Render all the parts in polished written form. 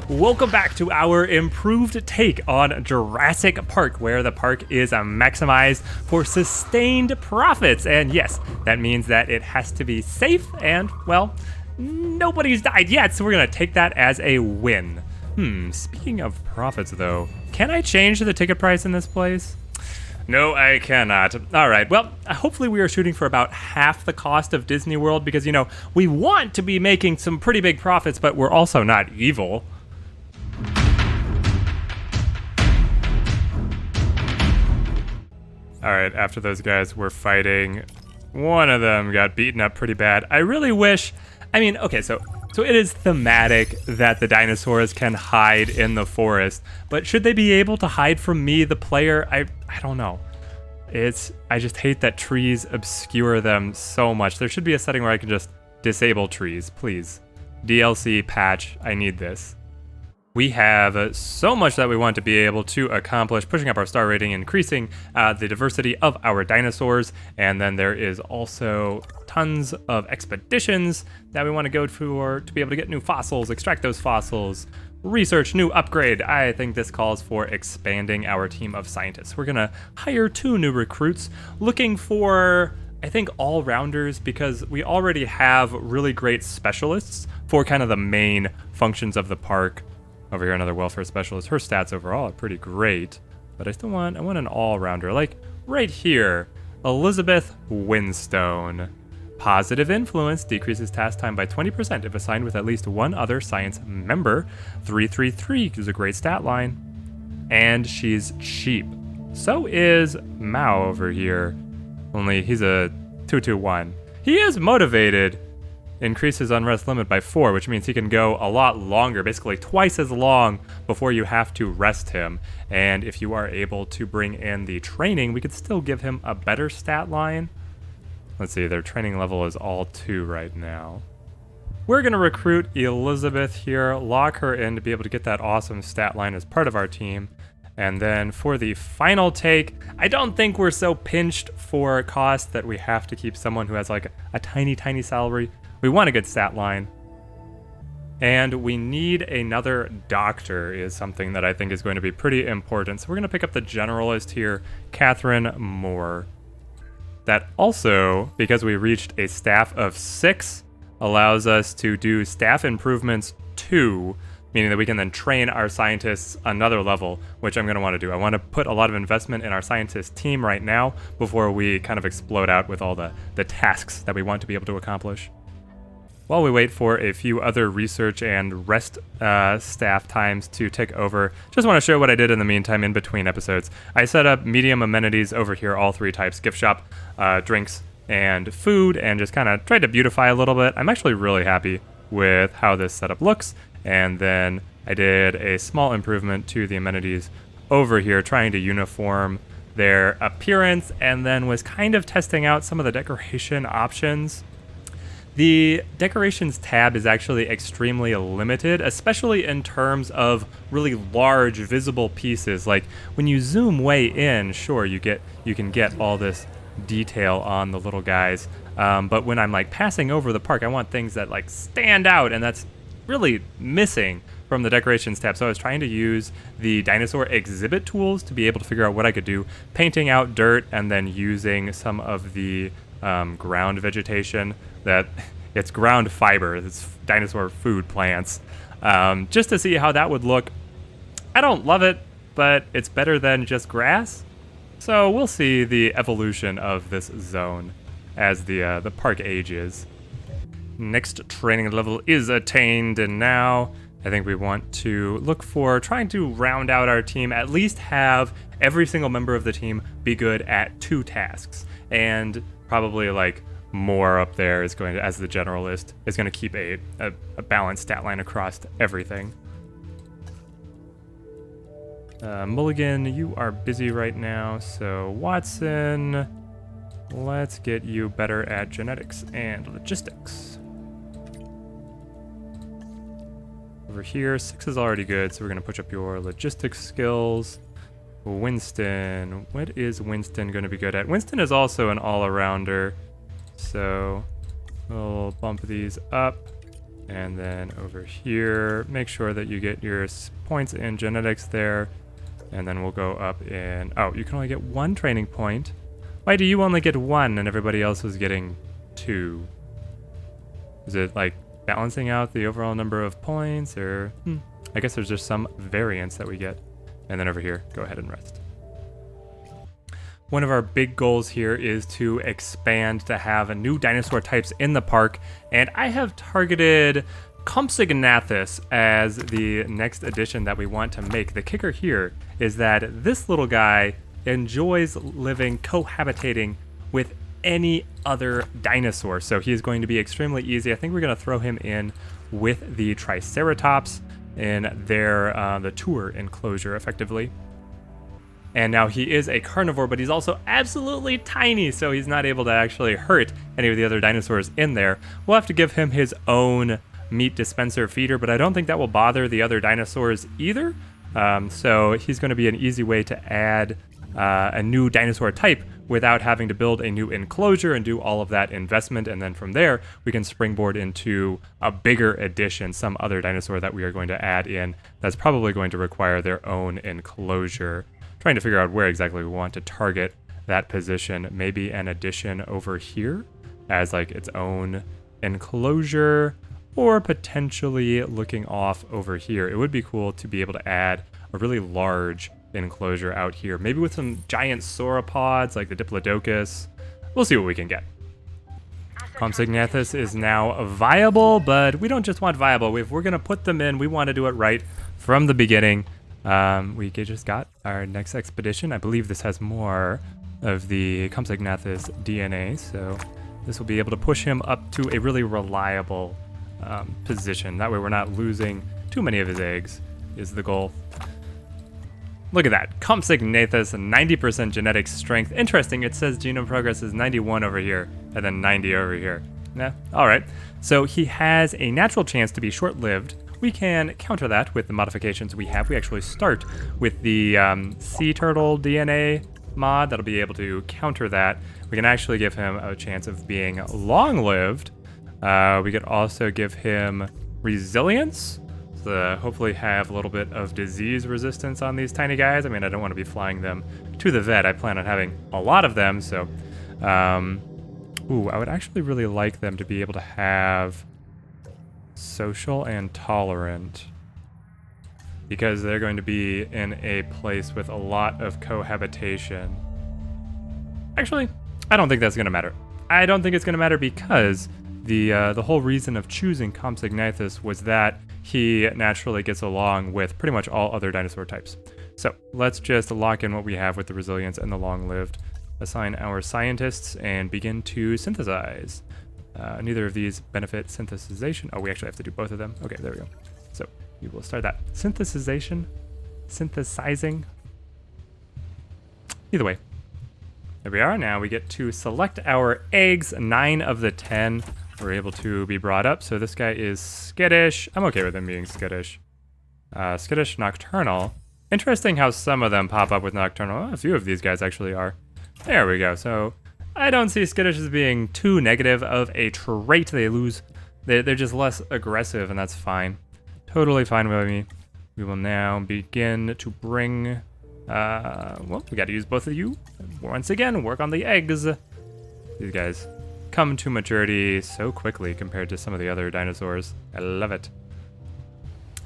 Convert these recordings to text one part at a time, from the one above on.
Welcome back to our improved take on Jurassic Park, where the park is maximized for sustained profits. And yes, that means that it has to be safe and, well, nobody's died yet, so we're gonna take that as a win. Speaking of profits though, can I change the ticket price in this place? No, I cannot. All right, well, hopefully we are shooting for about half the cost of Disney World because, you know, we want to be making some pretty big profits, but we're also not evil. All right, after those guys were fighting, one of them got beaten up pretty bad. I really wish, okay, so it is thematic that the dinosaurs can hide in the forest, but should they be able to hide from me, the player? I don't know. I just hate that trees obscure them so much. There should be a setting where I can just disable trees, please. DLC patch, I need this. We have so much that we want to be able to accomplish, pushing up our star rating, increasing the diversity of our dinosaurs, and then there is also tons of expeditions that we want to go for to be able to get new fossils, extract those fossils, research new upgrade. I think this calls for expanding our team of scientists. We're gonna hire 2 new recruits, looking for, I think, all-rounders, because we already have really great specialists for kind of the main functions of the park. Over here, another welfare specialist. Her stats overall are pretty great, but I want an all-rounder. Like right here, Elizabeth Winstone. Positive influence decreases task time by 20% if assigned with at least one other science member. 333 is a great stat line. And she's cheap. So is Mao over here. Only he's a 221. He is motivated. Increases unrest limit by 4, which means he can go a lot longer, basically twice as long before you have to rest him. And if you are able to bring in the training, we could still give him a better stat line. Let's see, their training level is all 2 right now. We're gonna recruit Elizabeth here, lock her in to be able to get that awesome stat line as part of our team. And then for the final take, I don't think we're so pinched for cost that we have to keep someone who has like a tiny salary. We want a good stat line. And we need another doctor is something that I think is going to be pretty important. So we're going to pick up the generalist here, Catherine Moore. That also, because we reached a staff of 6, allows us to do staff improvements 2, meaning that we can then train our scientists another level, which I'm going to want to do. I want to put a lot of investment in our scientist team right now before we kind of explode out with all the tasks that we want to be able to accomplish. While we wait for a few other research and rest staff times to take over, just want to show what I did in the meantime in between episodes. I set up medium amenities over here, all 3 types, gift shop, drinks, and food, and just kind of tried to beautify a little bit. I'm actually really happy with how this setup looks. And then I did a small improvement to the amenities over here, trying to uniform their appearance, and then was kind of testing out some of the decoration options. The decorations tab is actually extremely limited, especially in terms of really large visible pieces. Like when you zoom way in, sure, you can get all this detail on the little guys. But when I'm like passing over the park, I want things that like stand out, and that's really missing from the decorations tab. So I was trying to use the dinosaur exhibit tools to be able to figure out what I could do, painting out dirt and then using some of the ground vegetation that it's ground fiber, it's dinosaur food plants, just to see how that would look. I don't love it, but it's better than just grass. So we'll see the evolution of this zone as the park ages. Next training level is attained, and now I think we want to look for trying to round out our team, at least have every single member of the team be good at 2 tasks, and probably like more up there is going to, as the generalist, is going to keep a balanced stat line across everything. Mulligan, you are busy right now, so Watson, let's get you better at genetics and logistics. Over here, 6 is already good, so we're going to push up your logistics skills. Winston, what is Winston going to be good at? Winston is also an all-arounder, so we'll bump these up. And then over here, make sure that you get your points in genetics there. And then we'll go up in... Oh, you can only get 1 training point. Why do you only get 1 and everybody else is getting 2? Is it like balancing out the overall number of points, or... I guess there's just some variance that we get. And then over here, go ahead and rest. One of our big goals here is to expand to have new dinosaur types in the park, and I have targeted Compsognathus as the next addition that we want to make. The kicker here is that this little guy enjoys living, cohabitating with any other dinosaur, so he is going to be extremely easy. I think we're going to throw him in with the Triceratops in their the tour enclosure, effectively. And now he is a carnivore, but he's also absolutely tiny, so he's not able to actually hurt any of the other dinosaurs in there. We'll have to give him his own meat dispenser feeder, but I don't think that will bother the other dinosaurs either. So he's going to be an easy way to add a new dinosaur type without having to build a new enclosure and do all of that investment. And then from there, we can springboard into a bigger addition, some other dinosaur that we are going to add in that's probably going to require their own enclosure. Trying to figure out where exactly we want to target that position. Maybe an addition over here as like its own enclosure, or potentially looking off over here. It would be cool to be able to add a really large enclosure out here, maybe with some giant sauropods like the Diplodocus. We'll see what we can get. Compsognathus is now viable, but we don't just want viable. If we're going to put them in, we want to do it right from the beginning. We just got our next expedition. I believe this has more of the Compsognathus DNA, so this will be able to push him up to a really reliable position. That way we're not losing too many of his eggs, is the goal. Look at that. Compsognathus, 90% genetic strength. Interesting, it says genome progress is 91 over here, and then 90 over here. Nah, alright. So he has a natural chance to be short-lived. We can counter that with the modifications we have. We actually start with the sea turtle DNA mod that'll be able to counter that. We can actually give him a chance of being long-lived. We could also give him resilience, so hopefully have a little bit of disease resistance on these tiny guys. I mean, I don't want to be flying them to the vet. I plan on having a lot of them, so... I would actually really like them to be able to have social and tolerant, because they're going to be in a place with a lot of cohabitation. Actually, I don't think that's going to matter. I don't think it's going to matter because the whole reason of choosing Compsognathus was that he naturally gets along with pretty much all other dinosaur types. So let's just lock in what we have with the resilience and the long-lived, assign our scientists, and begin to synthesize. Neither of these benefit synthesization. Oh, we actually have to do both of them. Okay, there we go. So we will start that. Synthesizing. Either way. There we are. Now we get to select our eggs. 9 of the 10 were able to be brought up. So this guy is skittish. I'm okay with him being skittish. Skittish, nocturnal. Interesting how some of them pop up with nocturnal. Oh, a few of these guys actually are. There we go. So I don't see skittish as being too negative of a trait. They're just less aggressive, and that's fine. Totally fine with me. We will now begin to bring, well, we got to use both of you. Once again, work on the eggs. These guys come to maturity so quickly compared to some of the other dinosaurs. I love it.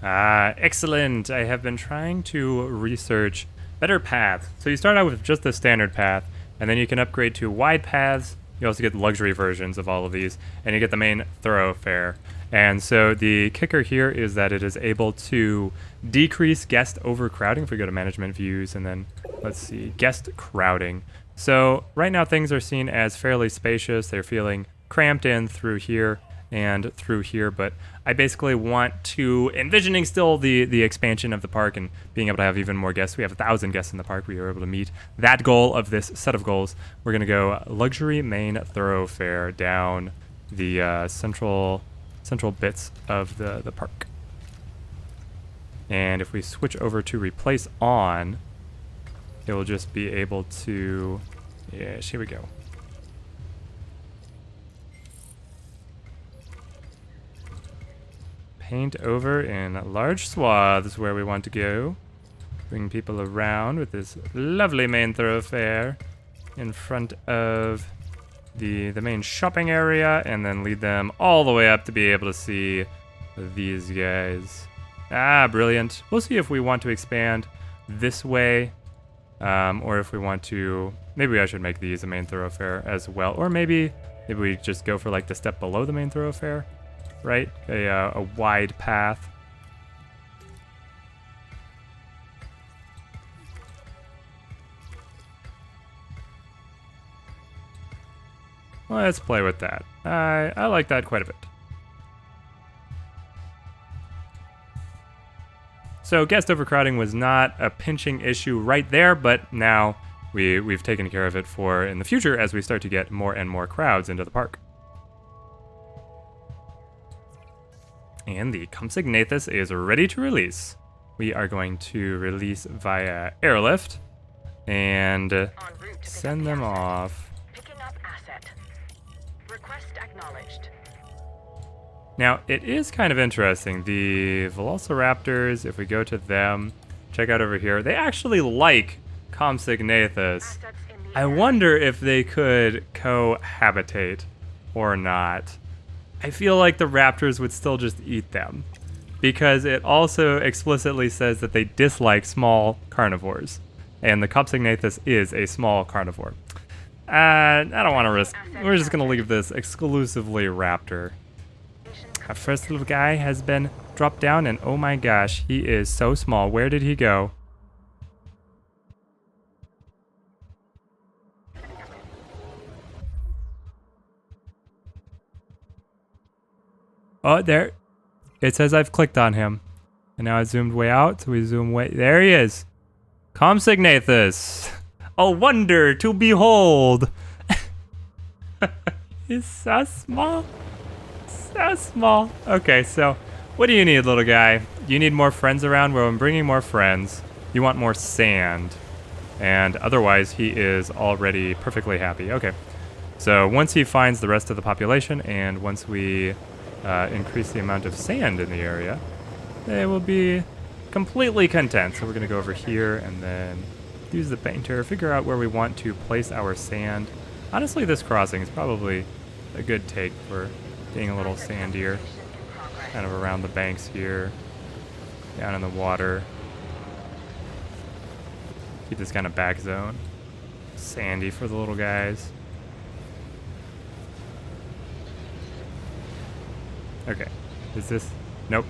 Excellent. I have been trying to research better paths. So you start out with just the standard path, and then you can upgrade to wide paths. You also get luxury versions of all of these, and you get the main thoroughfare. And so the kicker here is that it is able to decrease guest overcrowding. If we go to management views and then, let's see, guest crowding. So right now things are seen as fairly spacious. They're feeling cramped in through here and through here, but I basically want to, envisioning still the expansion of the park and being able to have even more guests. We have 1,000 guests in the park. We are able to meet that goal of this set of goals. We're going to go luxury main thoroughfare down the central bits of the park. And if we switch over to replace on, it will just be able to, yeah, here we go. paint over in large swaths where we want to go. Bring people around with this lovely main thoroughfare in front of the main shopping area, and then lead them all the way up to be able to see these guys. Ah, brilliant. We'll see if we want to expand this way, or if we want to, maybe I should make these a main thoroughfare as well, or maybe we just go for like the step below the main thoroughfare, right? A wide path. Let's play with that. I like that quite a bit. So guest overcrowding was not a pinching issue right there, but now we've taken care of it for in the future as we start to get more and more crowds into the park. And the Compsognathus is ready to release. We are going to release via airlift and send them off. Now, it is kind of interesting. The Velociraptors, if we go to them, check out over here, they actually like Compsognathus. I wonder if they could cohabitate or not. I feel like the raptors would still just eat them, because it also explicitly says that they dislike small carnivores, and the Compsognathus is a small carnivore. I don't want to risk. We're just going to leave this exclusively raptor. Our first little guy has been dropped down, and oh my gosh, he is so small. Where did he go? Oh, there. It says I've clicked on him. And now I zoomed way out, so we zoom way. There he is. Compsognathus. A wonder to behold. He's so small. So small. Okay, so what do you need, little guy? You need more friends around? Well, I'm bringing more friends. You want more sand. And otherwise, he is already perfectly happy. Okay. So once he finds the rest of the population, and once we increase the amount of sand in the area, they will be completely content. So we're going to go over here and then use the painter, figure out where we want to place our sand. Honestly, this crossing is probably a good take for being a little sandier, kind of around the banks here, down in the water. Keep this kind of back zone sandy for the little guys. Okay, is this? Nope,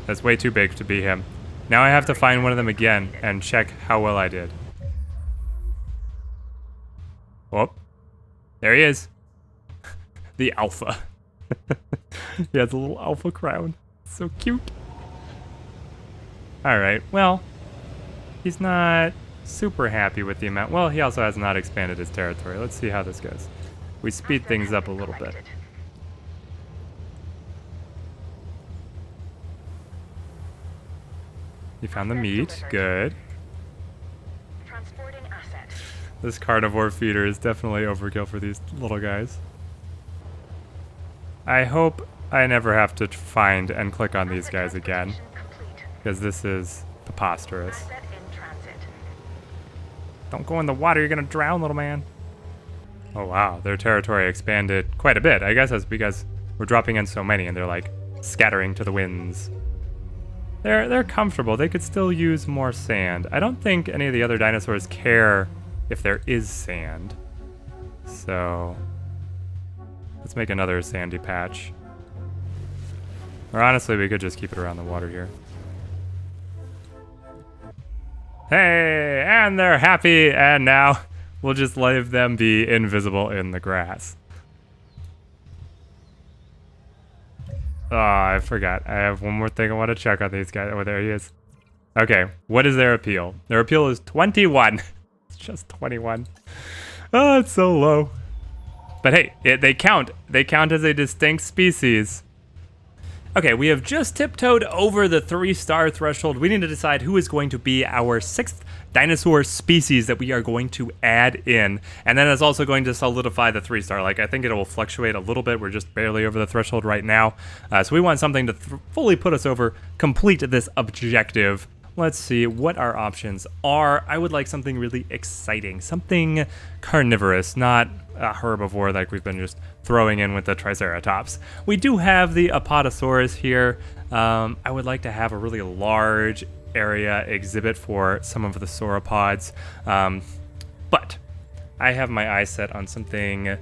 that's way too big to be him. Now I have to find one of them again and check how well I did. Oh, there he is. The alpha. He has a little alpha crown. So cute. Alright, well, he's not super happy with the amount. Well, he also has not expanded his territory. Let's see how this goes. We speed things up a little bit. You found the meat. Good. This carnivore feeder is definitely overkill for these little guys. I hope I never have to find and click on these guys again, because this is preposterous. Don't go in the water, you're gonna drown, little man. Oh wow, their territory expanded quite a bit. I guess that's because we're dropping in so many and they're like scattering to the winds. They're comfortable. They could still use more sand. I don't think any of the other dinosaurs care if there is sand. So let's make another sandy patch. Or honestly, we could just keep it around the water here. Hey, and they're happy, and now we'll just leave them be invisible in the grass. Oh, I forgot. I have one more thing I want to check on these guys. Oh, there he is. Okay, what is their appeal? Their appeal is 21. It's just 21. Oh, it's so low. But hey, they count. They count as a distinct species. Okay, we have just tiptoed over the 3-star threshold. We need to decide who is going to be our 6th dinosaur species that we are going to add in. And then it's also going to solidify the 3-star. Like, I think it will fluctuate a little bit. We're just barely over the threshold right now. So we want something to fully put us over, complete this objective. Let's see what our options are. I would like something really exciting, something carnivorous, not a herbivore like we've been just throwing in with the Triceratops. We do have the Apatosaurus here. I would like to have a really large area exhibit for some of the sauropods, but I have my eyes set on something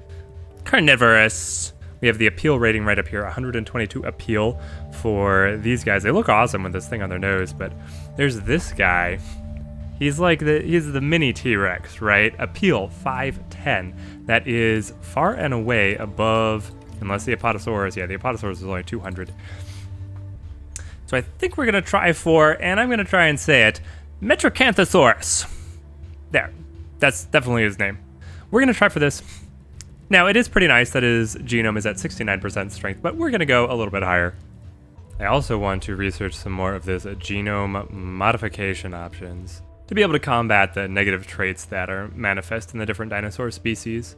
carnivorous. We have the appeal rating right up here, 122 appeal for these guys. They look awesome with this thing on their nose, but there's this guy. He's the mini T-Rex, right? Appeal 510. That is far and away above, unless the Apatosaurus. Yeah, the Apatosaurus is only 200. So I think we're gonna try for, and I'm gonna try and say it, Metrocanthosaurus. There, that's definitely his name. We're gonna try for this. Now, it is pretty nice that his genome is at 69% strength, but we're gonna go a little bit higher. I also want to research some more of this genome modification options to be able to combat the negative traits that are manifest in the different dinosaur species.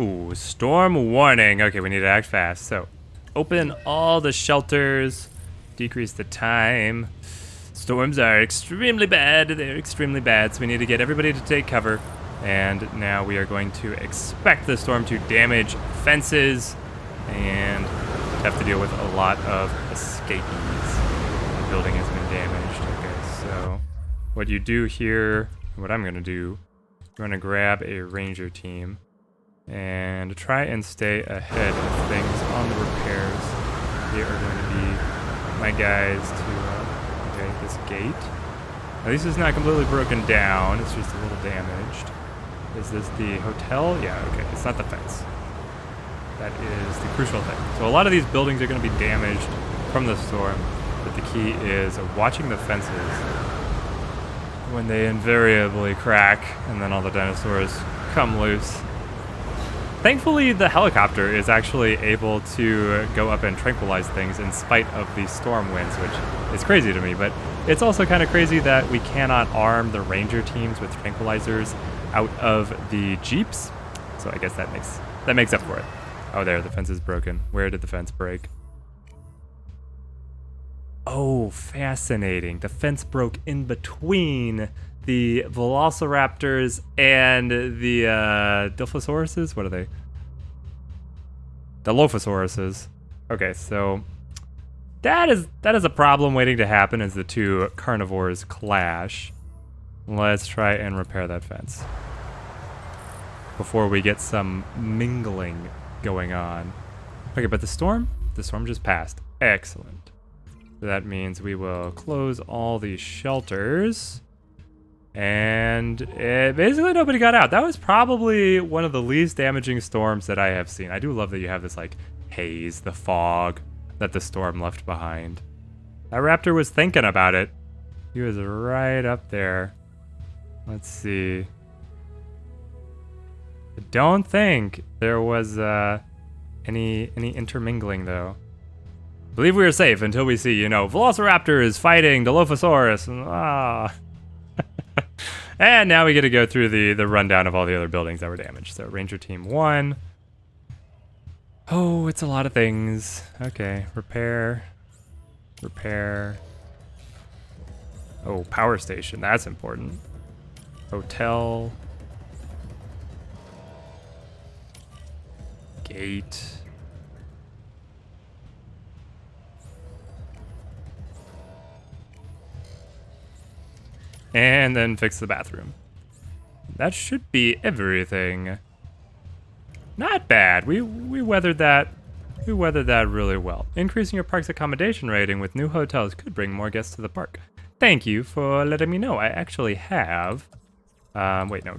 Ooh, storm warning. Okay, we need to act fast. So, open all the shelters, decrease the time. Storms are extremely bad. They're extremely bad, so we need to get everybody to take cover. And now we are going to expect the storm to damage fences and have to deal with a lot of escapees. The building has been damaged. Okay, so what you do here, what I'm gonna do, I'm gonna grab a ranger team and try and stay ahead of things on the repairs. They are going to be my guys to okay, this gate. At least it's not completely broken down, it's just a little damaged. Is this the hotel? Yeah, okay, it's not the fence. That is the crucial thing. So a lot of these buildings are going to be damaged from the storm, but the key is watching the fences when they invariably crack and then all the dinosaurs come loose. Thankfully, the helicopter is actually able to go up and tranquilize things in spite of the storm winds, which is crazy to me, but it's also kind of crazy that we cannot arm the ranger teams with tranquilizers out of the jeeps. So I guess that makes up for it. Oh, there, the fence is broken. Where did the fence break? Oh, fascinating. The fence broke in between the velociraptors and the Dilophosaurus. What are they? The Dilophosaurus. Okay, so that is a problem waiting to happen as the two carnivores clash. Let's try and repair that fence before we get some mingling going on. Okay, but the storm just passed. Excellent. So that means we will close all these shelters. And basically nobody got out. That was probably one of the least damaging storms that I have seen. I do love that you have this like haze, the fog that the storm left behind. That raptor was thinking about it. He was right up there. Let's see. I don't think there was any intermingling though. I believe we are safe until we see, Velociraptor is fighting Dilophosaurus. And now we get to go through the rundown of all the other buildings that were damaged. So Ranger Team 1. Oh, it's a lot of things. Okay, repair. Oh, power station, that's important. Hotel. Gate. And then fix the bathroom. That should be everything. Not bad. We weathered that. We weathered that really well. Increasing your park's accommodation rating with new hotels could bring more guests to the park. Thank you for letting me know. I actually have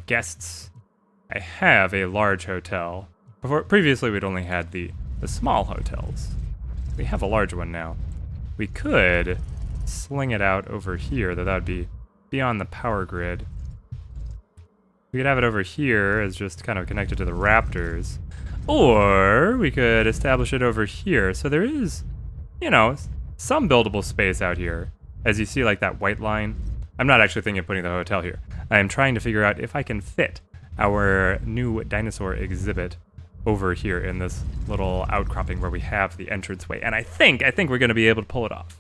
guests. I have a large hotel. Previously we'd only had the small hotels. We have a large one now. We could sling it out over here, though that would be beyond the power grid. We could have it over here as just kind of connected to the raptors. Or we could establish it over here. So there is you know, some buildable space out here. As you see, like that white line. I'm not actually thinking of putting the hotel here. I am trying to figure out if I can fit our new dinosaur exhibit over here in this little outcropping where we have the entranceway. And I think we're going to be able to pull it off.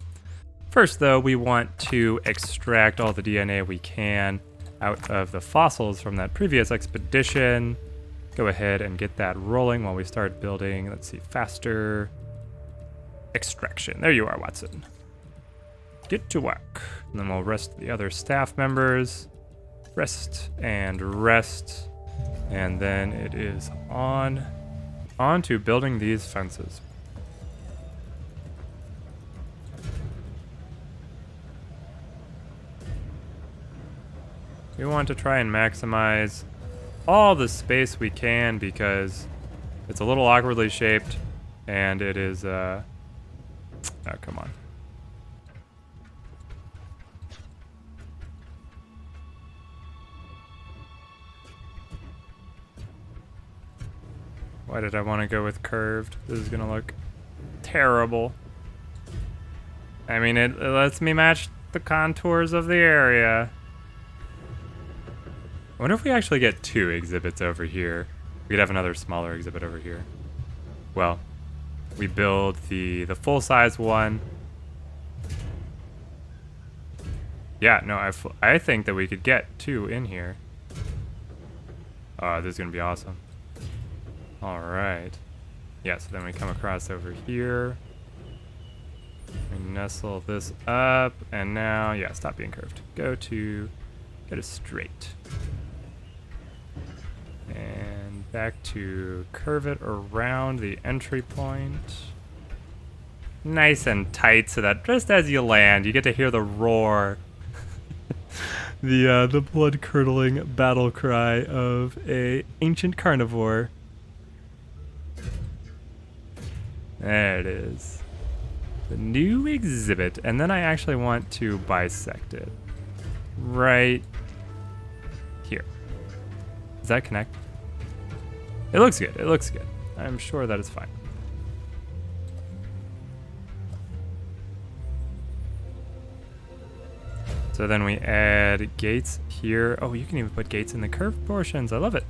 First, though, we want to extract all the DNA we can out of the fossils from that previous expedition. Go ahead and get that rolling while we start building, let's see, faster extraction. There you are, Watson. Get to work. And then we'll rest the other staff members. Rest and rest. And then it is on to building these fences. We want to try and maximize all the space we can because it's a little awkwardly shaped and it is, oh, come on. Why did I want to go with curved? This is gonna look terrible. I mean, it lets me match the contours of the area. I wonder if we actually get 2 exhibits over here. We could have another smaller exhibit over here. Well, we build the full-size one. Yeah, no, I think that we could get 2 in here. Oh, this is gonna be awesome. All right. Yeah, so then we come across over here. We nestle this up, and now, yeah, stop being curved. Go to straight. And back to curve it around the entry point. Nice and tight so that just as you land, you get to hear the roar. The blood-curdling battle cry of a ancient carnivore. There it is. The new exhibit. And then I actually want to bisect it. Right here. Does that connect? It looks good. It looks good. I'm sure that is fine. So then we add gates here. Oh, you can even put gates in the curved portions. I love it.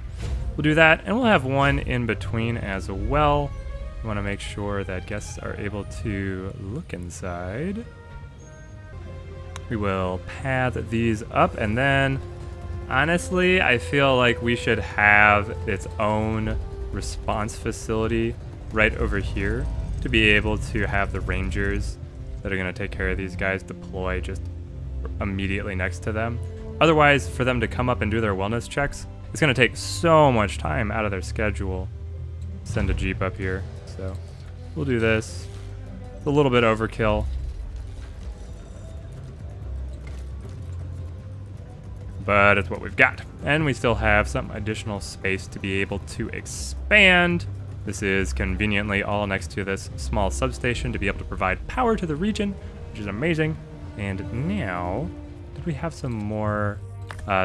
We'll do that, and we'll have one in between as well. We want to make sure that guests are able to look inside. We will path these up, and then honestly, I feel like we should have its own response facility right over here to be able to have the rangers that are going to take care of these guys deploy just immediately next to them. Otherwise, for them to come up and do their wellness checks, it's going to take so much time out of their schedule. Send a jeep up here. So we'll do this. It's a little bit overkill. But it's what we've got. And we still have some additional space to be able to expand. This is conveniently all next to this small substation to be able to provide power to the region, which is amazing. And now, did we have some more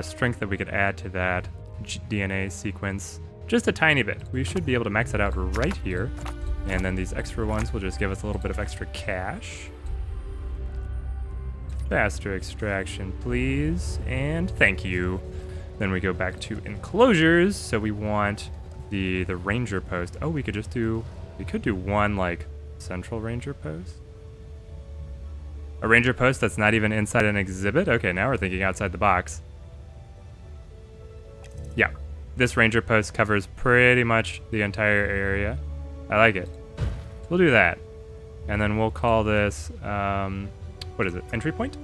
strength that we could add to that DNA sequence? Just a tiny bit. We should be able to max it out right here. And then these extra ones will just give us a little bit of extra cash. Faster extraction, please. And thank you. Then we go back to enclosures. So we want the ranger post. Oh, we could do one like central ranger post. A ranger post that's not even inside an exhibit? Okay, now we're thinking outside the box. Yeah, this ranger post covers pretty much the entire area. I like it. We'll do that. And then we'll call this, what is it, entry point?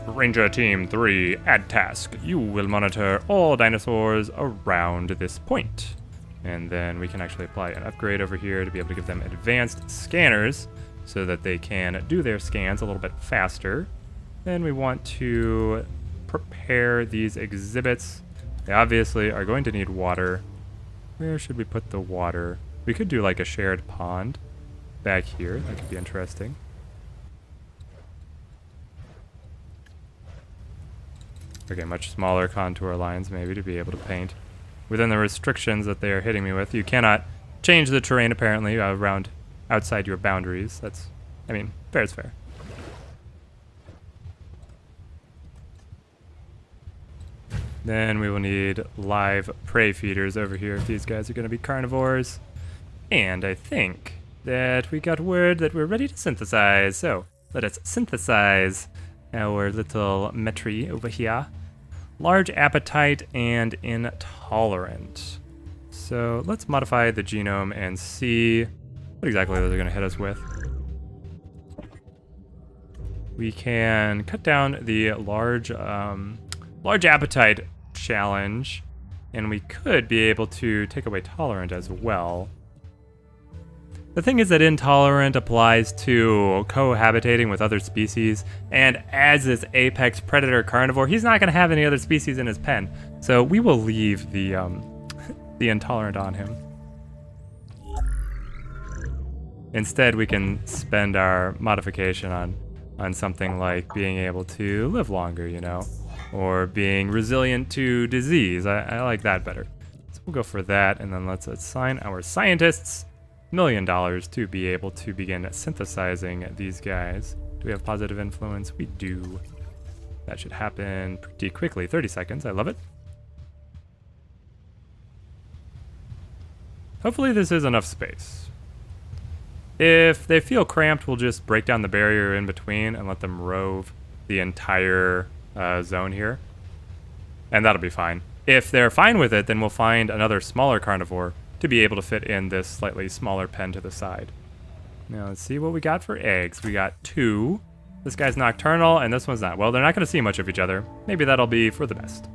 Ranger Team 3, add task. You will monitor all dinosaurs around this point. And then we can actually apply an upgrade over here to be able to give them advanced scanners so that they can do their scans a little bit faster. Then we want to prepare these exhibits. They obviously are going to need water. Where should we put the water? We could do like a shared pond back here. That could be interesting. Okay, much smaller contour lines maybe to be able to paint within the restrictions that they are hitting me with. You cannot change the terrain apparently around outside your boundaries. That's, I mean, fair is fair. Then we will need live prey feeders over here if these guys are going to be carnivores. And I think that we got word that we're ready to synthesize. So let us synthesize our little metry over here. Large appetite and intolerant. So let's modify the genome and see what exactly those are going to hit us with. We can cut down the large appetite challenge, and we could be able to take away tolerant as well. The thing is that intolerant applies to cohabitating with other species, and as this apex predator carnivore, he's not going to have any other species in his pen. So we will leave the intolerant on him. Instead, we can spend our modification on something like being able to live longer, you know, or being resilient to disease. I like that better. So we'll go for that, and then let's assign our scientists $1 million to be able to begin synthesizing these guys. Do we have positive influence? We do. That should happen pretty quickly. 30 seconds. I love it. Hopefully this is enough space. If they feel cramped, we'll just break down the barrier in between and let them rove the entire zone here. And that'll be fine. If they're fine with it, then we'll find another smaller carnivore to be able to fit in this slightly smaller pen to the side. Now let's see what we got for eggs. We got 2. This guy's nocturnal and this one's not. Well, they're not going to see much of each other. Maybe that'll be for the best.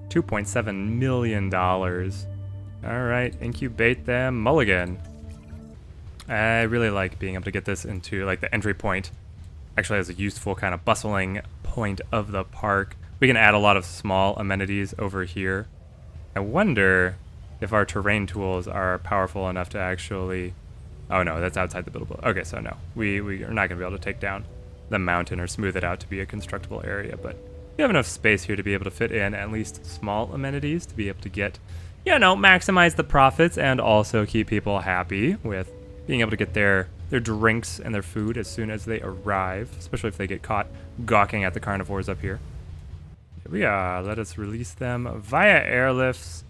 $2.7 million. All right, incubate them. Mulligan. I really like being able to get this into like the entry point. Actually as a useful kind of bustling point of the park. We can add a lot of small amenities over here. I wonder if our terrain tools are powerful enough to actually... Oh no, that's outside the buildable. Okay, so no. We are not going to be able to take down the mountain or smooth it out to be a constructible area, but we have enough space here to be able to fit in at least small amenities to be able to get, you know, maximize the profits and also keep people happy with being able to get their drinks and their food as soon as they arrive, especially if they get caught gawking at the carnivores up here. Here we are. Let us release them via airlifts.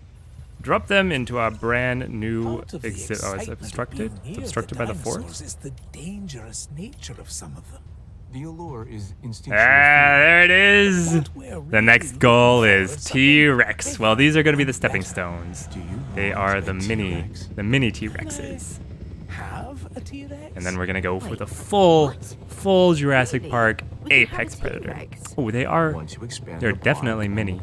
Drop them into our brand new exit. Oh, it's obstructed? It's obstructed by the force? Is the dangerous nature of some of them. The allure is instinctual. There it is. The next goal is T-Rex. Well, these are going to be the stepping stones. They are the mini T-Rexes. Have a T-Rex? And then we're going to go for the full Jurassic Park apex predator. Oh, they're definitely mini.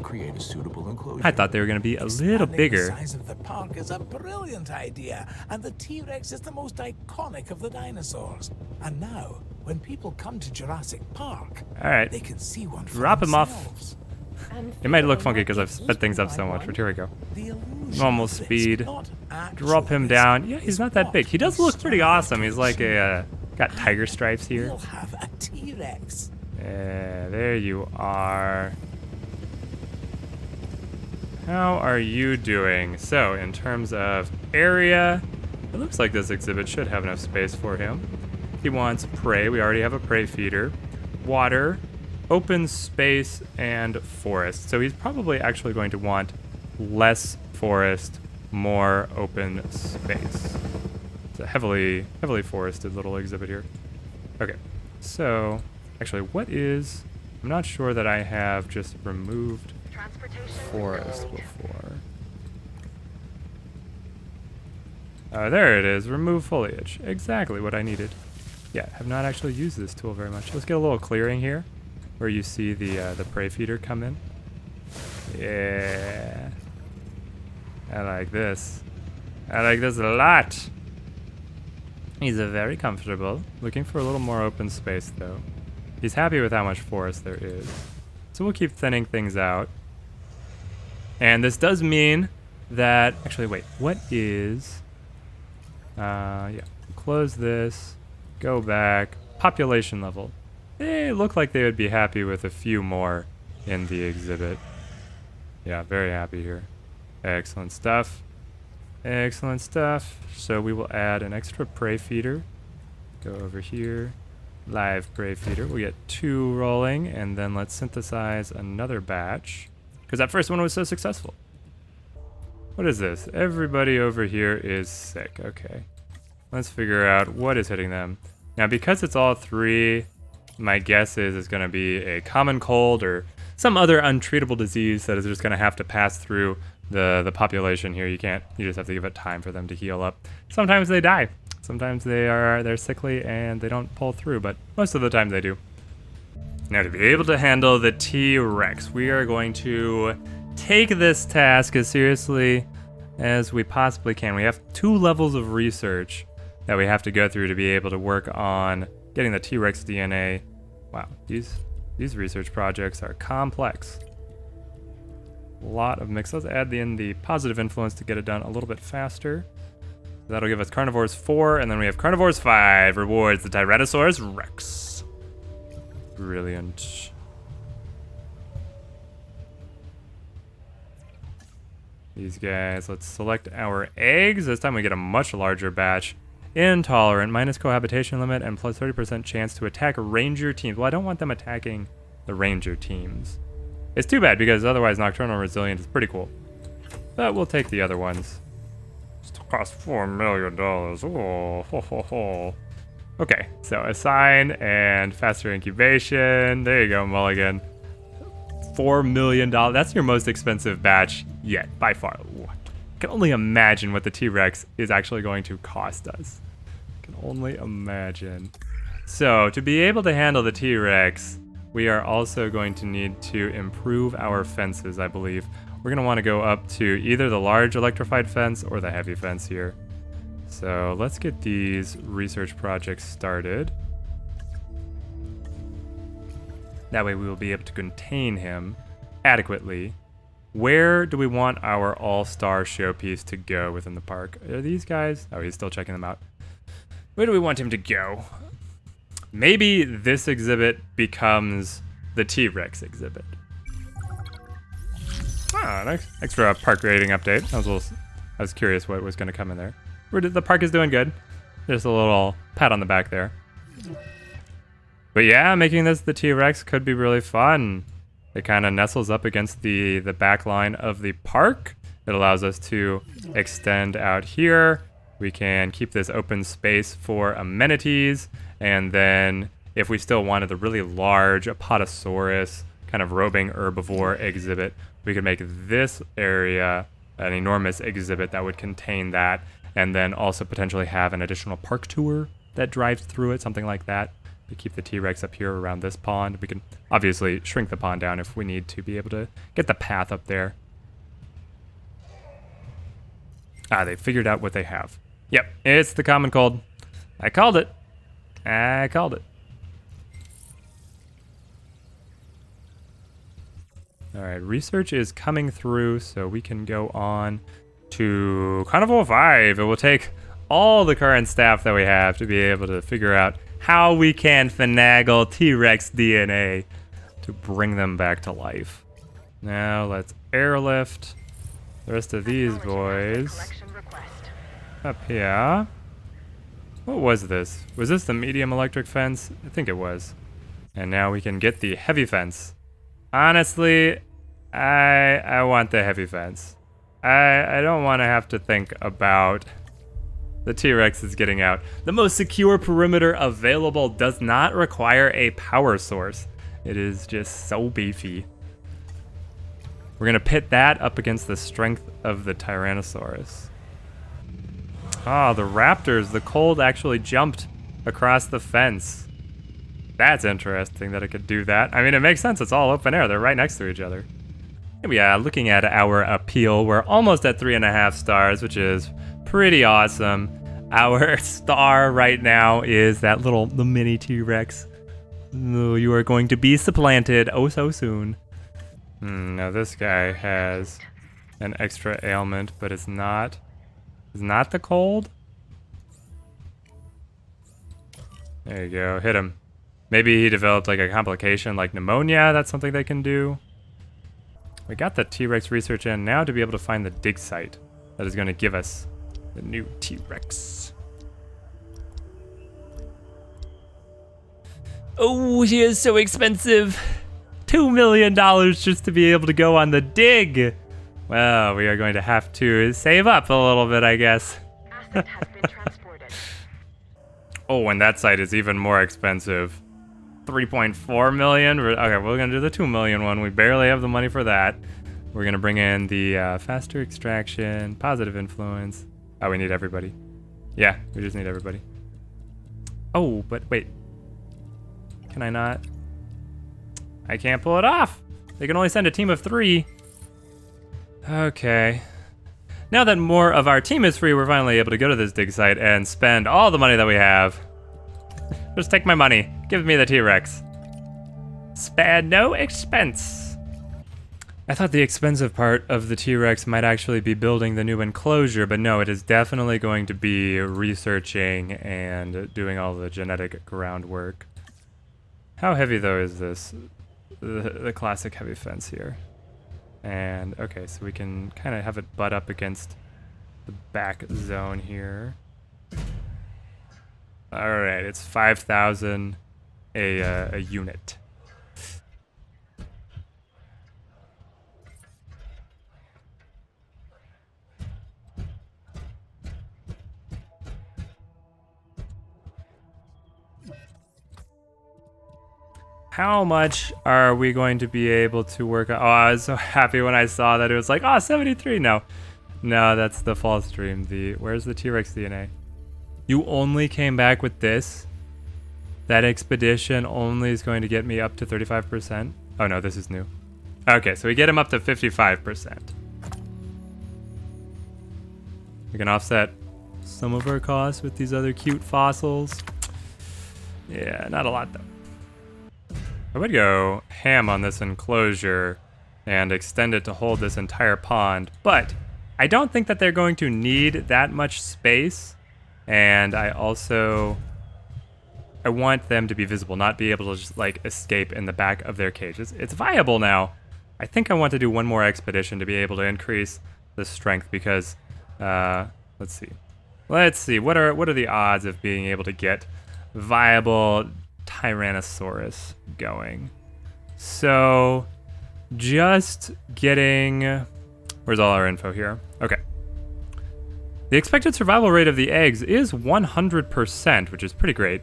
I thought they were going to be a little bigger. The size of the park is a brilliant idea, and the T-Rex is the most iconic of the dinosaurs. And now, when people come to Jurassic Park, all right, they can see one for drop him off. themselves. It might look funky because I've sped things up so much, but here we go. Normal speed. Drop him down. Yeah, he's not that big. He does look pretty awesome. He's like got tiger stripes here. We'll have a T-Rex. Yeah, there you are. How are you doing? So, in terms of area, it looks like this exhibit should have enough space for him. He wants prey. We already have a prey feeder. Water, open space, and forest. So he's probably actually going to want less forest, more open space. It's a heavily forested little exhibit here. Okay, so actually I'm not sure that I have just removed forest before. There it is, remove foliage. Exactly what I needed. Yeah, have not actually used this tool very much. Let's get a little clearing here where you see the prey feeder come in. Yeah. I like this. I like this a lot. He's very comfortable. Looking for a little more open space though. He's happy with how much forest there is. So we'll keep thinning things out. And this does mean that, actually wait, what is, yeah, close this, go back, population level. they look like they would be happy with a few more in the exhibit. Yeah, very happy here. Excellent stuff. Excellent stuff. So we will add an extra prey feeder. Go over here. Live prey feeder. We'll get 2 rolling, and then let's synthesize another batch. Because that first one was so successful. What is this? Everybody over here is sick. Okay. Let's figure out what is hitting them. Now, because it's all 3, my guess is it's going to be a common cold or some other untreatable disease that is just going to have to pass through the population here. You just have to give it time for them to heal up. Sometimes they die. Sometimes they're sickly and they don't pull through, but most of the time they do. Now, to be able to handle the T-Rex, we are going to take this task as seriously as we possibly can. We have 2 levels of research that we have to go through to be able to work on getting the T-Rex DNA. Wow, these research projects are complex. A lot of mix. Let's add in the positive influence to get it done a little bit faster. That'll give us Carnivores 4, and then we have Carnivores 5. Rewards the Tyrannosaurus Rex. Brilliant. These guys, let's select our eggs. This time we get a much larger batch. Intolerant, minus cohabitation limit, and plus 30% chance to attack ranger teams. Well, I don't want them attacking the ranger teams. It's too bad because otherwise Nocturnal Resilient is pretty cool. But we'll take the other ones. Still cost $4 million. Oh, ho, ho, ho. Okay, so assign and faster incubation. There you go, Mulligan. $4 million. That's your most expensive batch yet, by far. Ooh, I can only imagine what the T-Rex is actually going to cost us. I can only imagine. So, to be able to handle the T-Rex, we are also going to need to improve our fences, I believe. We're going to want to go up to either the large electrified fence or the heavy fence here. So let's get these research projects started. That way we will be able to contain him adequately. Where do we want our all-star showpiece to go within the park? Are these guys? Oh, he's still checking them out. Where do we want him to go? Maybe this exhibit becomes the T-Rex exhibit. Ah, nice. Extra park rating update. I was curious what was going to come in there. The park is doing good. Just a little pat on the back there. But yeah, making this the T-Rex could be really fun. It kind of nestles up against the back line of the park. It allows us to extend out here. We can keep this open space for amenities. And then if we still wanted the really large Apatosaurus kind of roving herbivore exhibit, we could make this area an enormous exhibit that would contain that, and then also potentially have an additional park tour that drives through it, something like that. We keep the T-Rex up here around this pond. We can obviously shrink the pond down if we need to be able to get the path up there. Ah, they figured out what they have. Yep, it's the common cold. I called it. I called it. All right, research is coming through, so we can go on to Carnival 5. It will take all the current staff that we have to be able to figure out how we can finagle T-Rex DNA to bring them back to life. Now let's airlift the rest of these boys up here. What was this? Was this the medium electric fence? I think it was. And now we can get the heavy fence. Honestly, I want the heavy fence. I don't want to have to think about the T-Rex is getting out. The most secure perimeter available does not require a power source. It is just so beefy. We're going to pit that up against the strength of the Tyrannosaurus. Ah, the raptors. The cold actually jumped across the fence. That's interesting that it could do that. I mean, it makes sense. It's all open air. They're right next to each other. Yeah, looking at our appeal, we're almost at 3.5 stars, which is pretty awesome. Our star right now is that the mini T-Rex. Oh, you are going to be supplanted oh so soon. Now this guy has an extra ailment, but it's not the cold. There you go, hit him. Maybe he developed like a complication like pneumonia. That's something they can do. We got the T-Rex research in now to be able to find the dig site that is going to give us the new T-Rex. Oh, she is so expensive. $2 million just to be able to go on the dig. Well, we are going to have to save up a little bit, I guess. Asset has been transported. Oh, and that site is even more expensive. 3.4 million. Okay, we're gonna do the 2 million one. We barely have the money for that. We're gonna bring in the faster extraction, positive influence. Oh, we need everybody. Yeah, we just need everybody. Oh, but wait. Can I not? I can't pull it off. They can only send a team of 3. Okay. Now that more of our team is free, we're finally able to go to this dig site and spend all the money that we have. Just take my money. Give me the T-Rex. Spare no expense. I thought the expensive part of the T-Rex might actually be building the new enclosure, but no, it is definitely going to be researching and doing all the genetic groundwork. How heavy, though, is this? The classic heavy fence here. And, okay, so we can kind of have it butt up against the back zone here. Alright, it's 5,000 a unit. How much are we going to be able to work on? Oh, I was so happy when I saw that. It was like, oh, 73. No, that's the false dream. Where's the T-Rex DNA? You only came back with this? That expedition only is going to get me up to 35%? Oh no, this is new. Okay, so we get him up to 55%. We can offset some of our costs with these other cute fossils. Yeah, not a lot though. I would go ham on this enclosure and extend it to hold this entire pond, but I don't think that they're going to need that much space. And I want them to be visible, not be able to just like escape in the back of their cages. It's viable now. I think I want to do one more expedition to be able to increase the strength because, let's see. What are the odds of being able to get viable Tyrannosaurus going? So just getting, where's all our info here? Okay. The expected survival rate of the eggs is 100%, which is pretty great.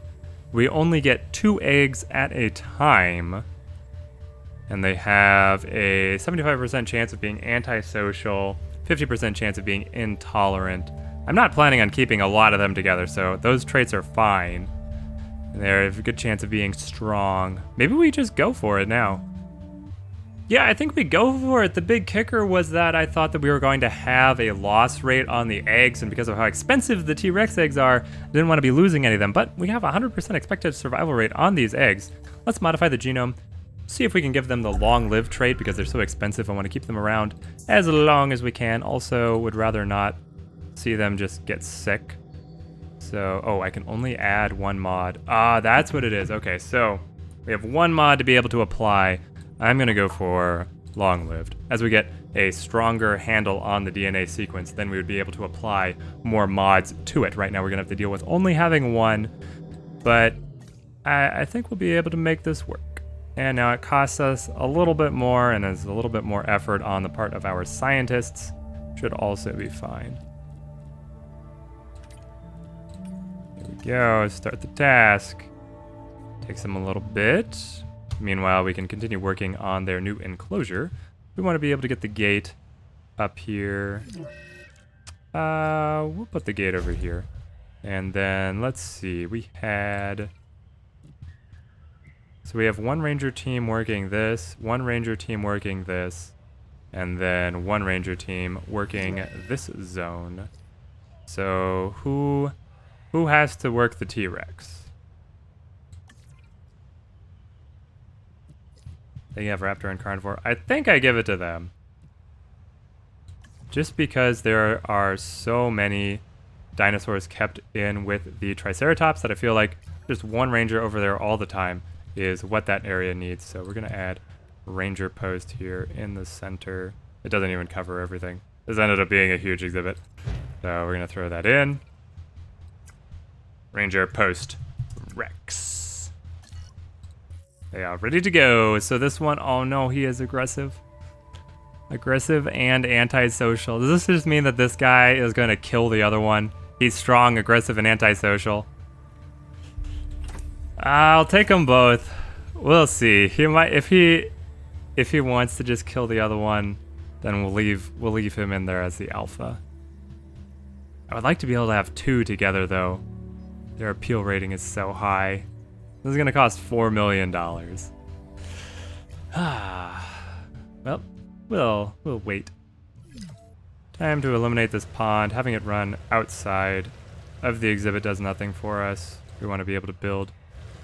We only get 2 eggs at a time. And they have a 75% chance of being antisocial, 50% chance of being intolerant. I'm not planning on keeping a lot of them together, so those traits are fine. And they have a good chance of being strong. Maybe we just go for it now. Yeah, I think we go for it. The big kicker was that I thought that we were going to have a loss rate on the eggs, and because of how expensive the T-Rex eggs are, I didn't want to be losing any of them, but we have a 100% expected survival rate on these eggs. Let's modify the genome, see if we can give them the long-live trait because they're so expensive. I want to keep them around as long as we can. Also, would rather not see them just get sick. So, oh, I can only add 1 mod. Ah, that's what it is. Okay, so we have 1 mod to be able to apply. I'm gonna go for long-lived. As we get a stronger handle on the DNA sequence, then we would be able to apply more mods to it. Right now we're gonna have to deal with only having 1, but I think we'll be able to make this work. And now it costs us a little bit more and is a little bit more effort on the part of our scientists. Should also be fine. Here we go, start the task. Takes them a little bit. Meanwhile, we can continue working on their new enclosure. We want to be able to get the gate up here. We'll put the gate over here. And then, let's see, we had... So we have 1 ranger team working this, 1 ranger team working this, and then 1 ranger team working this zone. So, who has to work the T-Rex? They have Raptor and Carnivore. I think I give it to them. Just because there are so many dinosaurs kept in with the Triceratops that I feel like just 1 ranger over there all the time is what that area needs. So we're gonna add ranger post here in the center. It doesn't even cover everything. This ended up being a huge exhibit. So we're gonna throw that in. Ranger post Rex. They are ready to go. So this one, oh no, he is aggressive. Aggressive and antisocial. Does this just mean that this guy is gonna kill the other one? He's strong, aggressive, and antisocial. I'll take them both. We'll see. He might, if he wants to just kill the other one, then we'll leave him in there as the alpha. I would like to be able to have two together though. Their appeal rating is so high. This is gonna cost $4 million. Well, we'll wait. Time to eliminate this pond. Having it run outside of the exhibit does nothing for us. We want to be able to build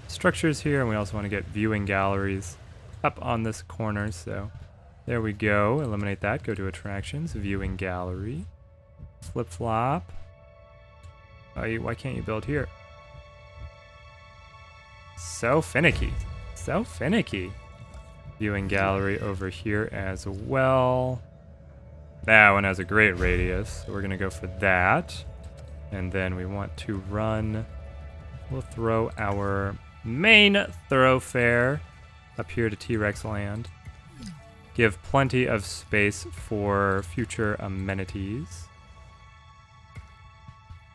structures here, and we also want to get viewing galleries up on this corner. So there we go. Eliminate that. Go to attractions, viewing gallery, flip flop. Why can't you build here? So finicky. So finicky. Viewing gallery over here as well. That one has a great radius, so we're gonna go for that. And then we want to run, we'll throw our main thoroughfare up here to T-Rex land. Give plenty of space for future amenities.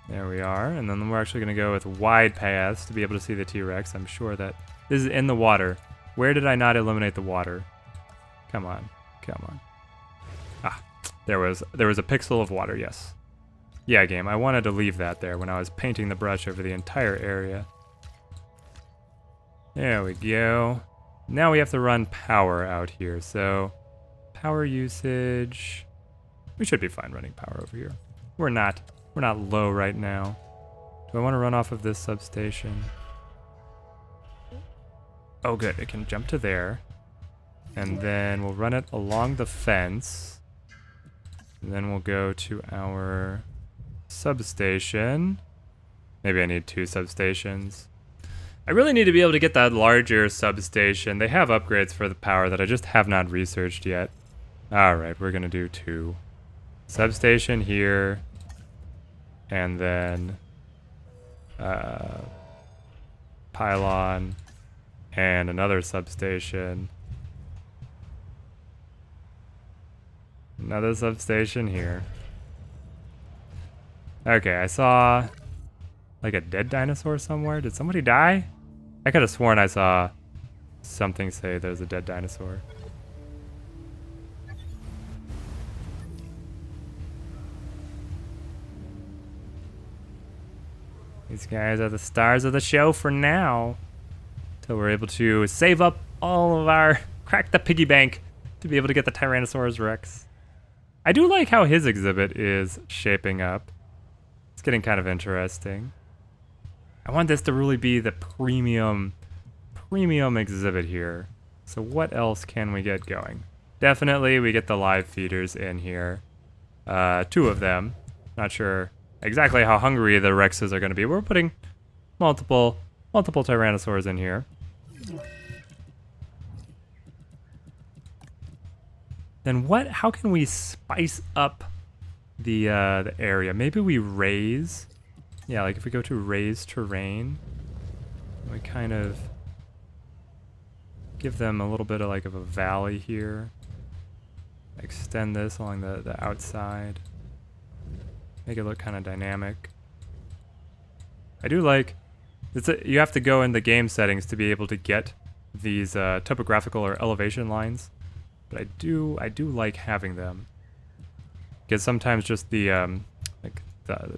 There we are, and then we're actually gonna go with wide paths to be able to see the T-Rex. I'm sure that this is in the water. Where did I not eliminate the water? Come on, come on. Ah, there was a pixel of water, yes. Yeah, game, I wanted to leave that there when I was painting the brush over the entire area. There we go. Now we have to run power out here, so power usage. We should be fine running power over here. We're not low right now. Do I want to run off of this substation? Oh good, it can jump to there. And then we'll run it along the fence. And then we'll go to our substation. Maybe I need 2 substations. I really need to be able to get that larger substation. They have upgrades for the power that I just have not researched yet. Alright, we're gonna do 2. Substation here. And then pylon. And another substation. Another substation here. Okay, I saw like a dead dinosaur somewhere. Did somebody die? I could have sworn I saw something say there's a dead dinosaur. These guys are the stars of the show for now. Till we're able to save up all of our, crack the piggy bank to be able to get the Tyrannosaurus Rex. I do like how his exhibit is shaping up. It's getting kind of interesting. I want this to really be the premium exhibit here. So what else can we get going? Definitely we get the live feeders in here. 2 of them. Not sure exactly how hungry the Rexes are going to be. We're putting multiple Tyrannosaurs in here. Then how can we spice up the area? Maybe we raise. Yeah, like if we go to raise terrain, we kind of give them a little bit of a valley here. Extend this along the outside. Make it look kind of dynamic. I do like, you have to go in the game settings to be able to get these topographical or elevation lines. But I do like having them. Because sometimes just the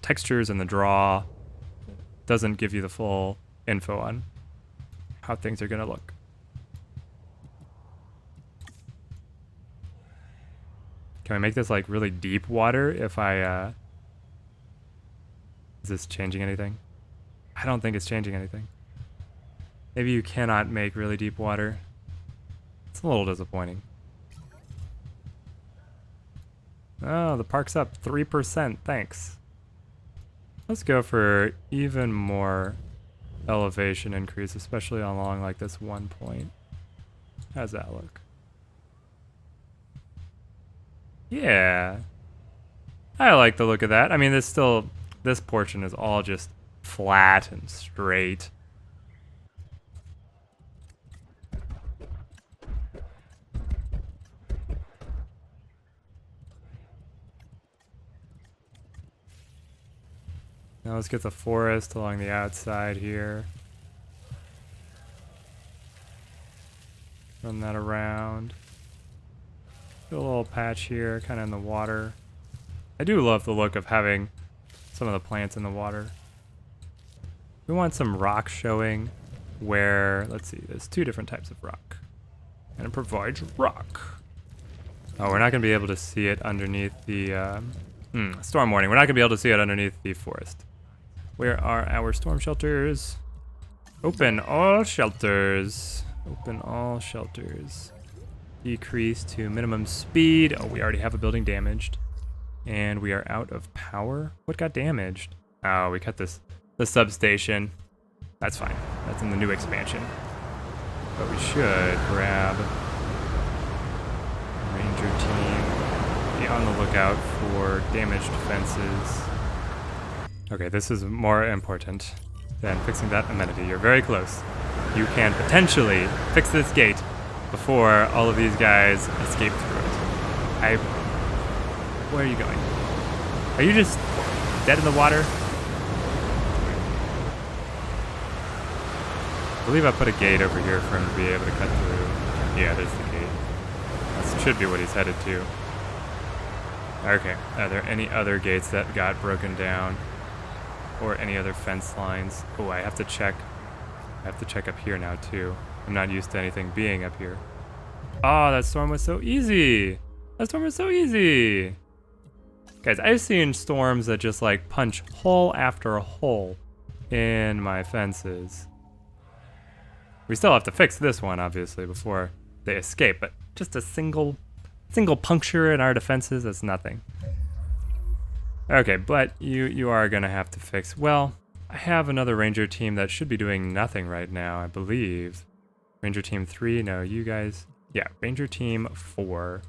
textures and the draw doesn't give you the full info on how things are gonna look. Can we make this like really deep water if I is this changing anything? I don't think it's changing anything. Maybe you cannot make really deep water. It's a little disappointing. Oh, the park's up 3%, thanks. Let's go for even more elevation increase, especially along like this one point. How's that look? Yeah. I like the look of that. I mean, this portion is all just flat and straight. Now let's get the forest along the outside here. Run that around. Do a little patch here, kind of in the water. I do love the look of having some of the plants in the water. We want some rock showing where, let's see, there's 2 different types of rock. And it provides rock. Oh, we're not going to be able to see it underneath the, storm warning. We're not going to be able to see it underneath the forest. Where are our storm shelters? Open all shelters. Open all shelters. Decrease to minimum speed. Oh, we already have a building damaged. And we are out of power. What got damaged? Oh, we cut the substation. That's fine. That's in the new expansion. But we should grab Ranger team. Be on the lookout for damaged fences. Okay, this is more important than fixing that amenity. You're very close. You can potentially fix this gate before all of these guys escape through it. Where are you going? Are you just dead in the water? I believe I put a gate over here for him to be able to cut through. Yeah, there's the gate. That should be what he's headed to. Okay, are there any other gates that got broken down? Or any other fence lines? Oh, I have to check. I have to check up here now too. I'm not used to anything being up here. Oh, that storm was so easy. That storm was so easy. Guys, I've seen storms that just like punch hole after hole in my fences. We still have to fix this one, obviously, before they escape, but just a single puncture in our defenses, that's nothing. Okay, but you are gonna have to fix, well, I have another ranger team that should be doing nothing right now, I believe. Ranger team 3, no, you guys, yeah, ranger team 4.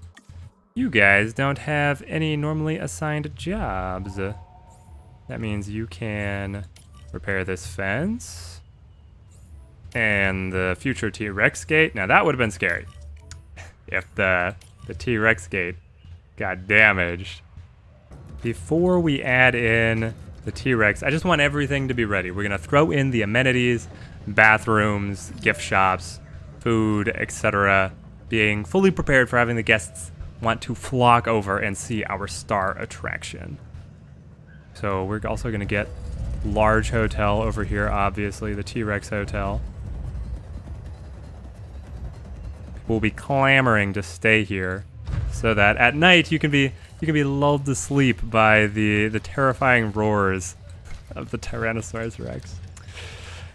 You guys don't have any normally assigned jobs. That means you can repair this fence. And the future T-Rex gate. Now that would have been scary. If the T-Rex gate got damaged. Before we add in the T-Rex, I just want everything to be ready. We're gonna throw in the amenities, bathrooms, gift shops, food, etc. Being fully prepared for having the guests want to flock over and see our star attraction. So we're also gonna get large hotel over here, obviously, the T-Rex hotel. We'll be clamoring to stay here so that at night you can be lulled to sleep by the terrifying roars of the Tyrannosaurus Rex.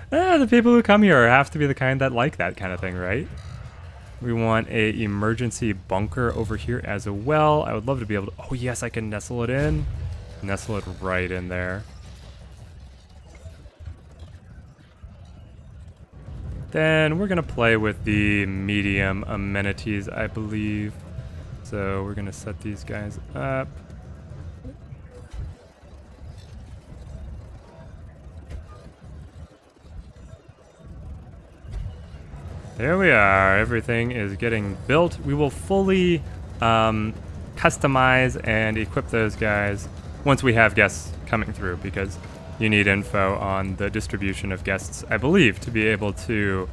The people who come here have to be the kind that like that kind of thing, right? We want a emergency bunker over here as well. I would love to be able to, oh yes, I can nestle it in. Nestle it right in there. Then we're gonna play with the medium amenities, I believe. So we're gonna set these guys up. There we are, everything is getting built. We will fully customize and equip those guys once we have guests coming through, because you need info on the distribution of guests, I believe, to be able to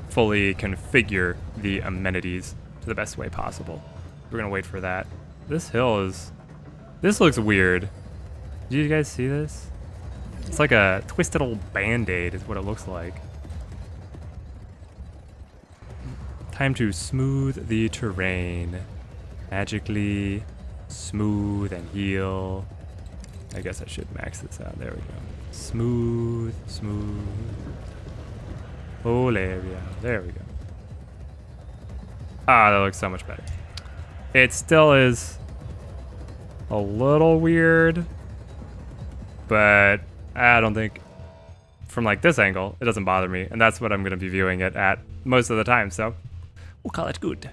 fully configure the amenities to the best way possible. We're gonna wait for that. This looks weird. Do you guys see this? It's like a twisted old band-aid is what it looks like. Time to smooth the terrain. Magically smooth and heal. I guess I should max this out. There we go. Smooth, smooth. Whole area. There we go. Ah, that looks so much better. It still is a little weird, but I don't think from like this angle, it doesn't bother me. And that's what I'm going to be viewing it at most of the time. So we'll call it good.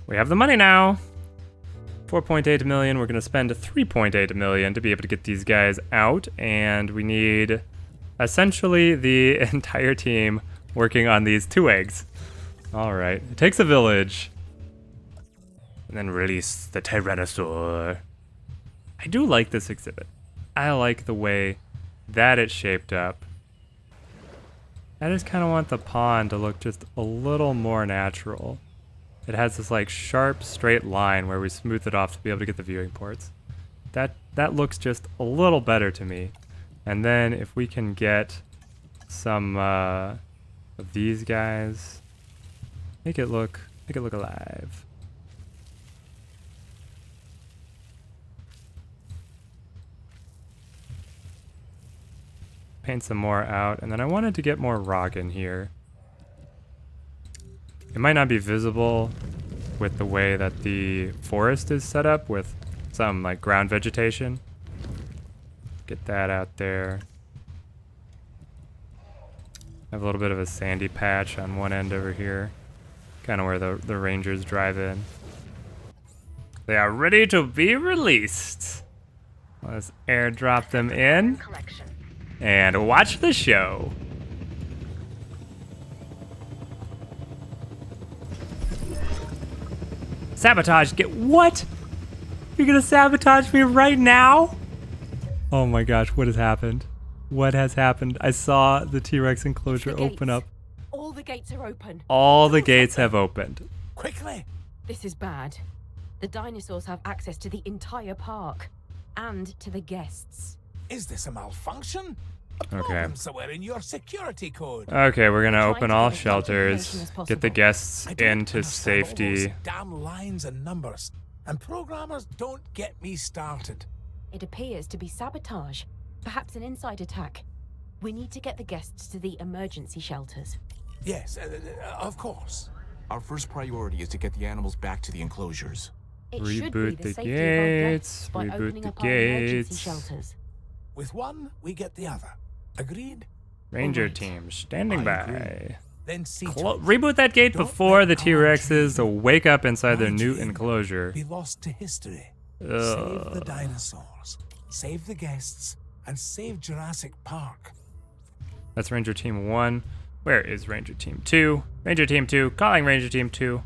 We have the money now. 4.8 million. We're going to spend 3.8 million to be able to get these guys out. And we need essentially the entire team working on these 2 eggs. All right. It takes a village. And then release the Tyrannosaur. I do like this exhibit. I like the way that it's shaped up. I just kind of want the pond to look just a little more natural. It has this like sharp straight line where we smooth it off to be able to get the viewing ports. That looks just a little better to me. And then if we can get some of these guys, make it look alive. Paint some more out, and then I wanted to get more rock in here. It might not be visible with the way that the forest is set up with some like ground vegetation. Get that out there. I have a little bit of a sandy patch on one end over here. Kind of where the rangers drive in. They are ready to be released. Let's airdrop them in. Collection. And watch the show. Sabotage, get what? You're gonna sabotage me right now? Oh my gosh, what has happened? What has happened? I saw the T-Rex enclosure open up. All the gates are open. All the gates have opened. Quickly! This is bad. The dinosaurs have access to the entire park and to the guests. Is this a malfunction? A Okay. problem somewhere in your security code. Okay, we're gonna Trying open to all get as much shelters, information as get possible. the guests I don't into understand all safety. those damn lines and numbers. And programmers don't get me started. It appears to be sabotage, perhaps an inside attack. We need to get the guests to the emergency shelters. Yes, of course. Our first priority is to get the animals back to the enclosures. It should be Reboot the the safety of our guests gates, by reboot opening the up our emergency gates. shelters. With one, we get the other. Agreed? Ranger Alright. team standing I by. agree. Then see to Reboot that gate Don't before the let our T-Rexes dream, wake up inside their my new dream, enclosure. be lost to history. Save Ugh. the dinosaurs, save the guests, and save Jurassic Park. That's Ranger Team 1. Where is Ranger Team 2? Ranger Team 2, calling Ranger Team 2.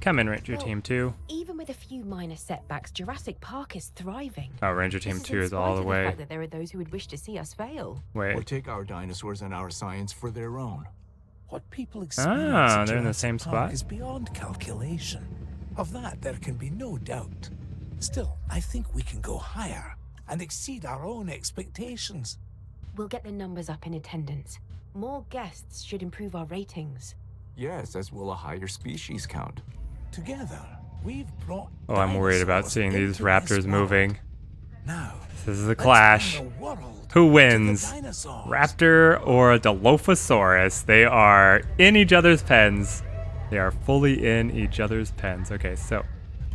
Come in, Ranger Well, Team 2. Even with a few minor setbacks, Jurassic Park is thriving. Oh, Ranger Team This 2 in is all spite the of way. fact that there are those who would wish to see us fail. Or Wait. take our dinosaurs and our science for their own. What people experience Ah, at they're in the Jurassic same Park spot? is beyond calculation. Of that, there can be no doubt. Still, I think we can go higher and exceed our own expectations. We'll get the numbers up in attendance. More guests should improve our ratings. Yes, as will a higher species count. Together, we've brought Oh, I'm worried about dinosaurs seeing these into raptors this world. moving. Now, This is a let's clash. bring the world Who to the wins? dinosaurs. Raptor or Dilophosaurus? They are in each other's pens. They are fully in each other's pens. Okay, so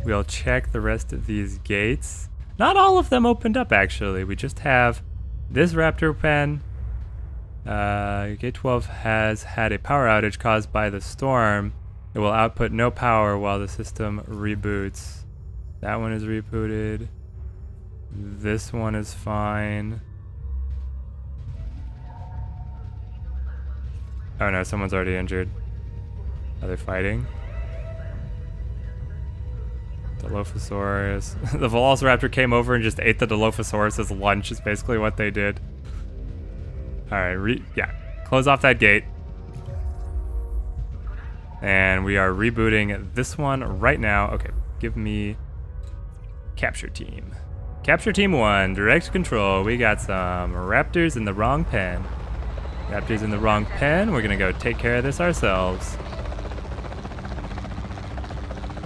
we'll check the rest of these gates. Not all of them opened up, actually. We just have this raptor pen. Gate 12 has had a power outage caused by the storm. It will output no power while the system reboots. That one is rebooted. This one is fine. Oh no, someone's already injured. Are they fighting? Dilophosaurus. The Velociraptor came over and just ate the Dilophosaurus as lunch is basically what they did. Alright, yeah. Close off that gate. And we are rebooting this one right now. Okay, give me Capture Team. Capture Team 1, direct control. We got some raptors in the wrong pen. Raptors in the wrong pen. We're gonna go take care of this ourselves.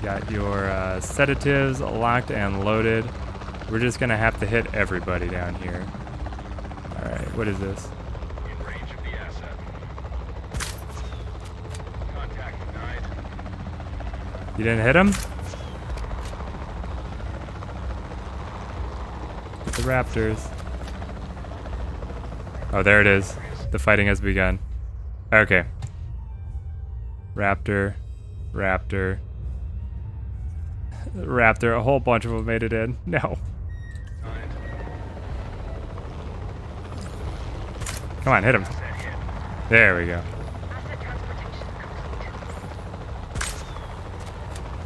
Got your sedatives locked and loaded. We're just gonna have to hit everybody down here. Alright, what is this? In range of the asset. Contact denied. You didn't hit him? Get the raptors. Oh, there it is. The fighting has begun. Okay. Raptor. Raptor. Raptor. A whole bunch of them made it in. No. Come on, hit him. There we go. Asset transportation complete.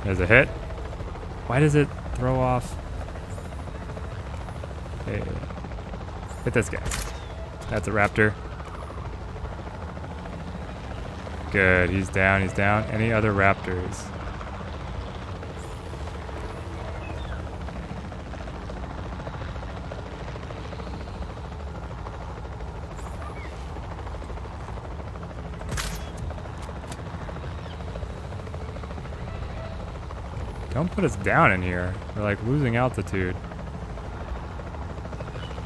There's a hit. Why does it throw off? Hey. Hit this guy. That's a raptor. Good, he's down, he's down. Any other raptors? Don't put us down in here. We're like losing altitude.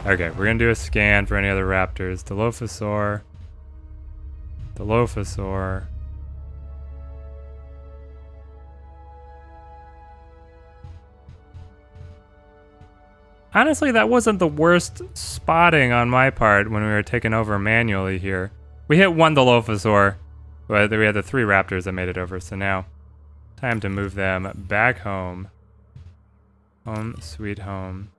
Okay, we're gonna do a scan for any other raptors. Dilophosaur. Dilophosaur. Honestly, that wasn't the worst spotting on my part when we were taking over manually here. We hit one Dilophosaur, but we had the 3 raptors that made it over, so now time to move them back home. Home, sweet home.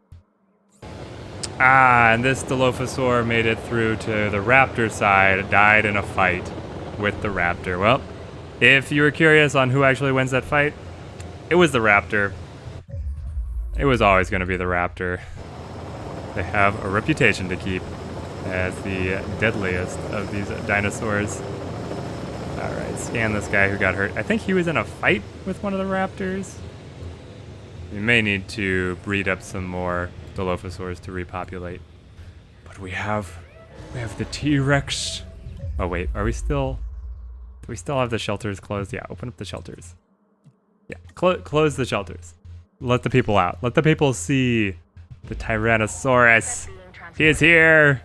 Ah, and this Dilophosaur made it through to the raptor side, died in a fight with the raptor. Well, if you were curious on who actually wins that fight, it was the raptor. It was always going to be the raptor. They have a reputation to keep as the deadliest of these dinosaurs. Alright, scan this guy who got hurt. I think he was in a fight with one of the raptors. We may need to breed up some more Dilophosaurs to repopulate. But we have the T-Rex. Oh wait, are we still... Do we still have the shelters closed? Yeah, open up the shelters. Yeah, close the shelters. Let the people out. Let the people see the Tyrannosaurus. He is here.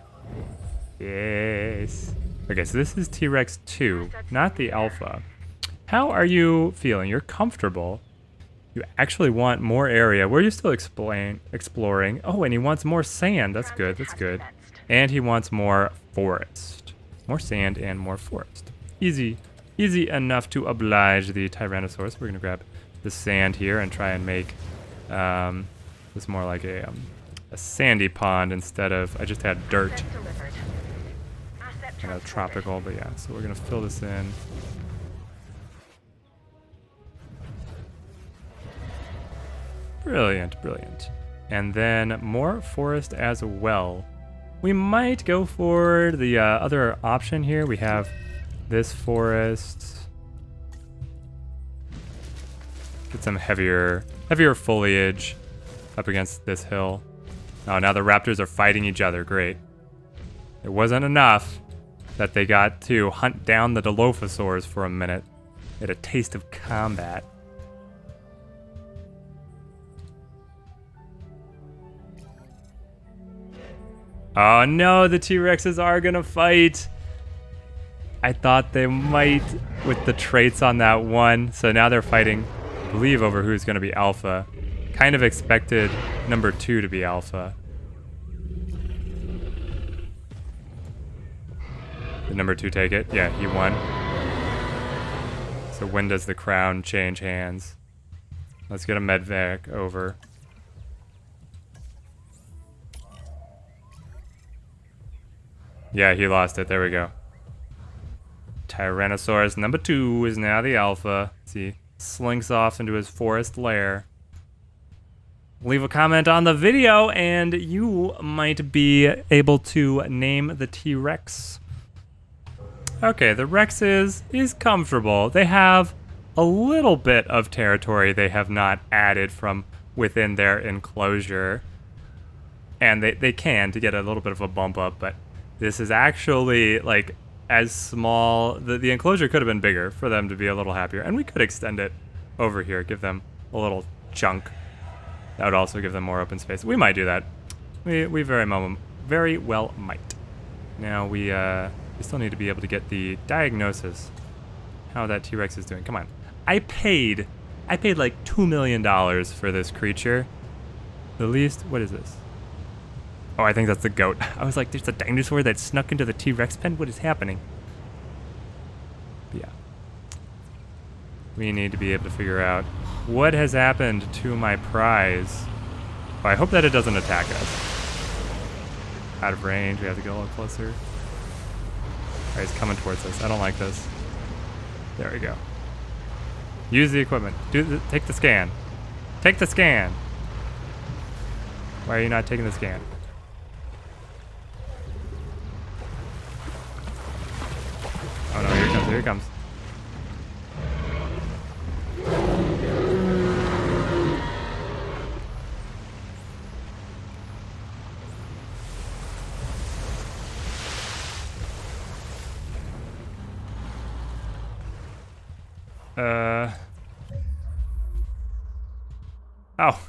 Yes. Okay, so this is T-Rex 2, not the Alpha. How are you feeling? You're comfortable. You actually want more area. Where are you still exploring? Oh, and he wants more sand. That's good. That's good. And he wants more forest. More sand and more forest. Easy enough to oblige the Tyrannosaurus. We're gonna grab the sand here and try and make this more like a sandy pond instead of, I just had dirt. Kind of tropical, but yeah. So we're gonna fill this in. Brilliant, brilliant. And then more forest as well. We might go for the other option here. We have this forest. Get some heavier foliage up against this hill. Oh, now the raptors are fighting each other. Great. It wasn't enough that they got to hunt down the Dilophosaurs for a minute. They had a taste of combat. Oh no, the T-Rexes are gonna fight. I thought they might with the traits on that one. So now they're fighting, I believe, over who's gonna be alpha. Kind of expected number 2 to be alpha. Did number 2 take it? Yeah, he won. So when does the crown change hands? Let's get a medvac over. Yeah, he lost it. There we go. Tyrannosaurus number 2 is now the alpha. See, slinks off into his forest lair. Leave a comment on the video and you might be able to name the T-Rex. Okay, the Rex is comfortable. They have a little bit of territory they have not added from within their enclosure. And they can to get a little bit of a bump up, but this is actually like as small. The enclosure could have been bigger for them to be a little happier. And we could extend it over here, give them a little chunk. That would also give them more open space. We might do that. We very well might. Now we still need to be able to get the diagnosis. How that T-Rex is doing. Come on. I paid like $2 million for this creature. The least, what is this? Oh, I think that's the goat. I was like, there's a dinosaur that snuck into the T-Rex pen? What is happening? But yeah. We need to be able to figure out what has happened to my prize. Oh, I hope that it doesn't attack us. Out of range, we have to get a little closer. Alright, he's coming towards us. I don't like this. There we go. Use the equipment. Take the scan. Take the scan. Why are you not taking the scan? Oh no, here it comes, here it comes. Oh.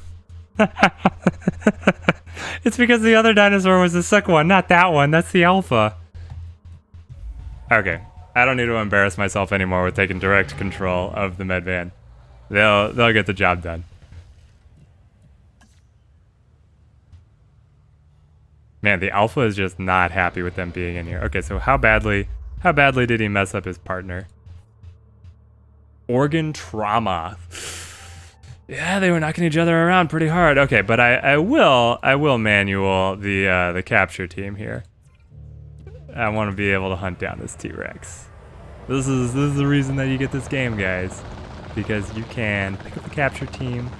It's because the other dinosaur was the second one, not that one. That's the alpha. Okay. I don't need to embarrass myself anymore with taking direct control of the med van. They'll get the job done. Man, the alpha is just not happy with them being in here. Okay, so how badly did he mess up his partner? Organ trauma. Yeah, they were knocking each other around pretty hard. Okay, but I will manual the capture team here. I want to be able to hunt down this T-Rex. This is the reason that you get this game, guys, because you can pick up the capture team,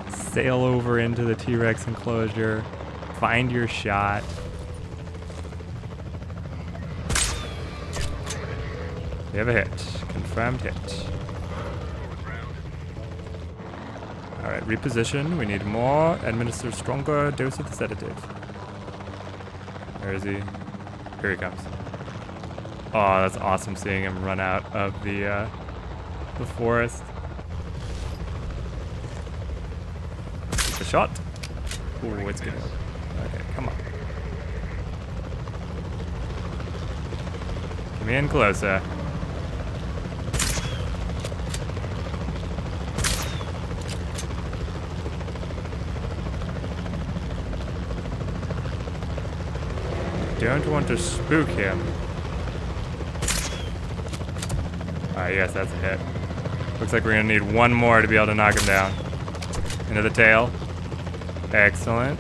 sail over into the T-Rex enclosure, find your shot. We have a hit. Confirmed hit. Alright, reposition. We need more. Administer stronger dose of the sedative. Where is he? Here he comes. Oh, that's awesome seeing him run out of the forest. The shot. Ooh, it's good. Okay, come on. Come in closer. Don't want to spook him. Alright, yes, that's a hit. Looks like we're gonna need one more to be able to knock him down. Into the tail. Excellent.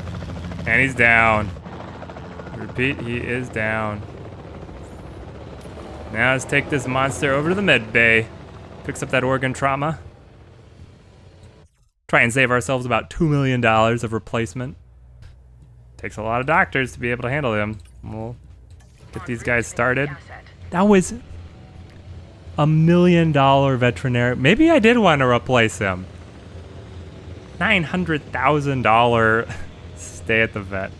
And he's down. Repeat, he is down. Now let's take this monster over to the med bay. Fix up that organ trauma. Try and save ourselves about $2 million of replacement. Takes a lot of doctors to be able to handle him. We'll get these guys started. That was $1 million veterinary. Maybe I did want to replace him. $900,000 stay at the vet.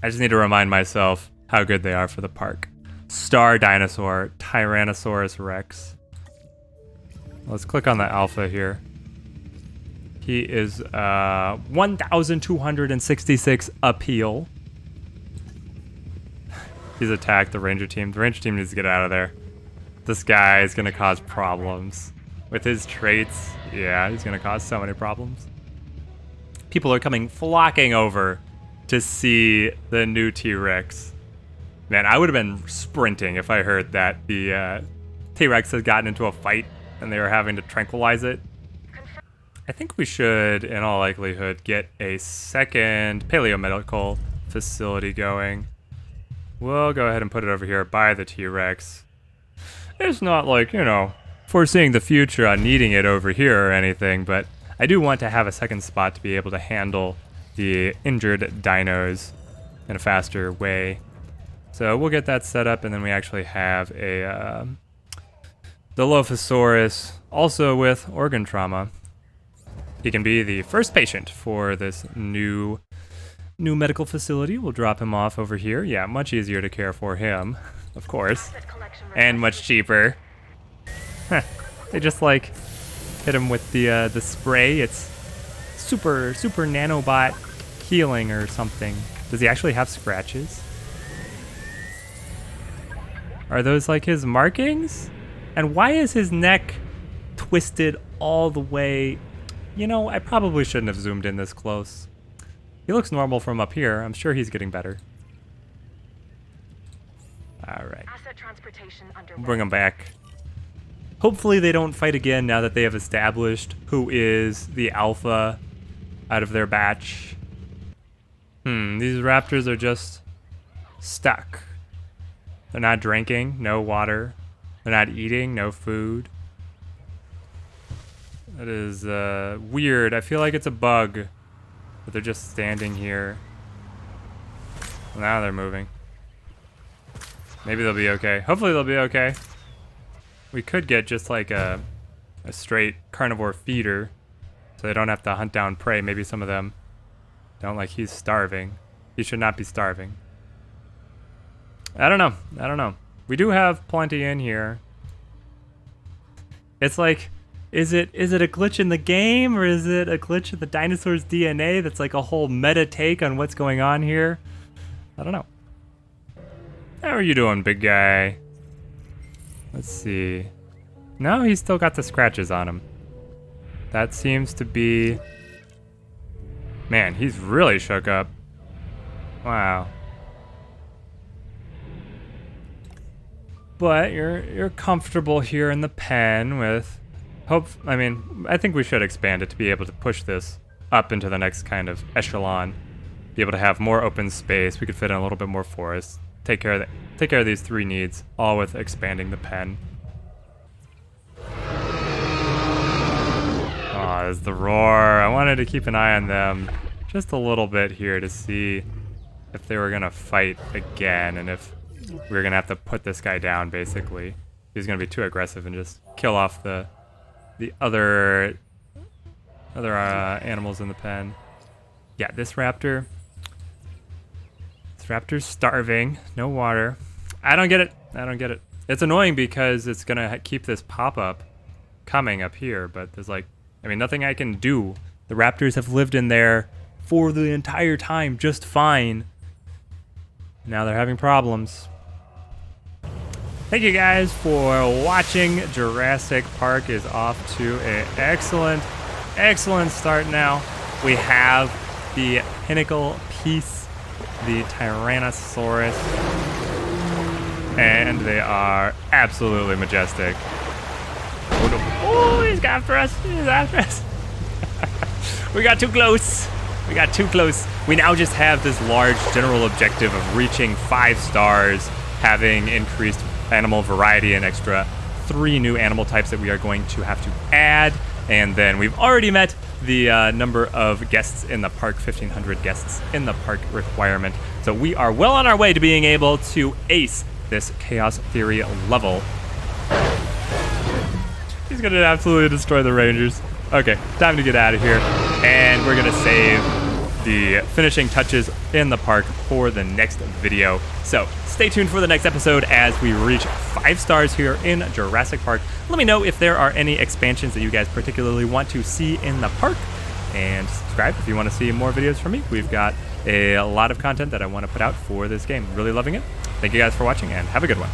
I just need to remind myself how good they are for the park. Star dinosaur, Tyrannosaurus Rex. Let's click on the alpha here. He is 1,266 appeal. He's attacked the ranger team. The ranger team needs to get out of there. This guy is gonna cause problems. With his traits, yeah, he's gonna cause so many problems. People are flocking over to see the new T-Rex. Man, I would have been sprinting if I heard that the T-Rex had gotten into a fight and they were having to tranquilize it. I think we should, in all likelihood, get a second paleomedical facility going. We'll go ahead and put it over here by the T-Rex. It's not like, you know, foreseeing the future on needing it over here or anything, but I do want to have a second spot to be able to handle the injured dinos in a faster way. So we'll get that set up, and then we actually have a Dilophosaurus, also with organ trauma. He can be the first patient for this new medical facility. We'll drop him off over here. Yeah, much easier to care for him, of course, and much cheaper. They just like hit him with the spray. It's super nanobot healing or something. Does he actually have scratches? Are those like his markings? And why is his neck twisted all the way... You know, I probably shouldn't have zoomed in this close. He looks normal from up here. I'm sure he's getting better. All right. Asset transportation underway. We'll bring him back. Hopefully they don't fight again now that they have established who is the alpha out of their batch. These raptors are just stuck. They're not drinking, no water. They're not eating, no food. That is weird. I feel like it's a bug, but they're just standing here. Now they're moving. Maybe they'll be okay. Hopefully they'll be okay. We could get just like a straight carnivore feeder, so they don't have to hunt down prey. Maybe some of them don't. Like, he's starving. He should not be starving. I don't know. I don't know. We do have plenty in here. It's like, is it a glitch in the game, or is it a glitch in the dinosaur's DNA that's like a whole meta take on what's going on here? I don't know. How are you doing, big guy? Let's see. No, he's still got the scratches on him. That seems to be... Man, he's really shook up. Wow. But you're comfortable here in the pen with... I mean, I think we should expand it to be able to push this up into the next kind of echelon. Be able to have more open space. We could fit in a little bit more forest. Take care of these 3 needs, all with expanding the pen. Oh, there's the roar. I wanted to keep an eye on them just a little bit here to see if they were gonna fight again, and if we were gonna have to put this guy down. Basically, he's gonna be too aggressive and just kill off the other animals in the pen. Yeah, this raptor. This raptor's starving. No water. I don't get it. I don't get it. It's annoying because it's gonna keep this pop-up coming up here, but there's like, I mean, nothing I can do. The raptors have lived in there for the entire time just fine. Now they're having problems. Thank you guys for watching. Jurassic Park is off to an excellent start now. We have the pinnacle piece, the Tyrannosaurus, and they are absolutely majestic. Oh, no. Oh, he's after us. He's after us. We got too close. We got too close. We now just have this large general objective of reaching 5 stars, having increased animal variety and extra 3 new animal types that we are going to have to add. And then we've already met the number of guests in the park, 1,500 guests in the park requirement. So we are well on our way to being able to ace this Chaos Theory level. He's gonna absolutely destroy the Rangers. Okay, time to get out of here. And we're gonna save the finishing touches in the park for the next video. So stay tuned for the next episode as we reach 5 stars here in Jurassic Park. Let me know if there are any expansions that you guys particularly want to see in the park, and subscribe if you want to see more videos from me. We've got a lot of content that I want to put out for this game. Really loving it. Thank you guys for watching, and have a good one.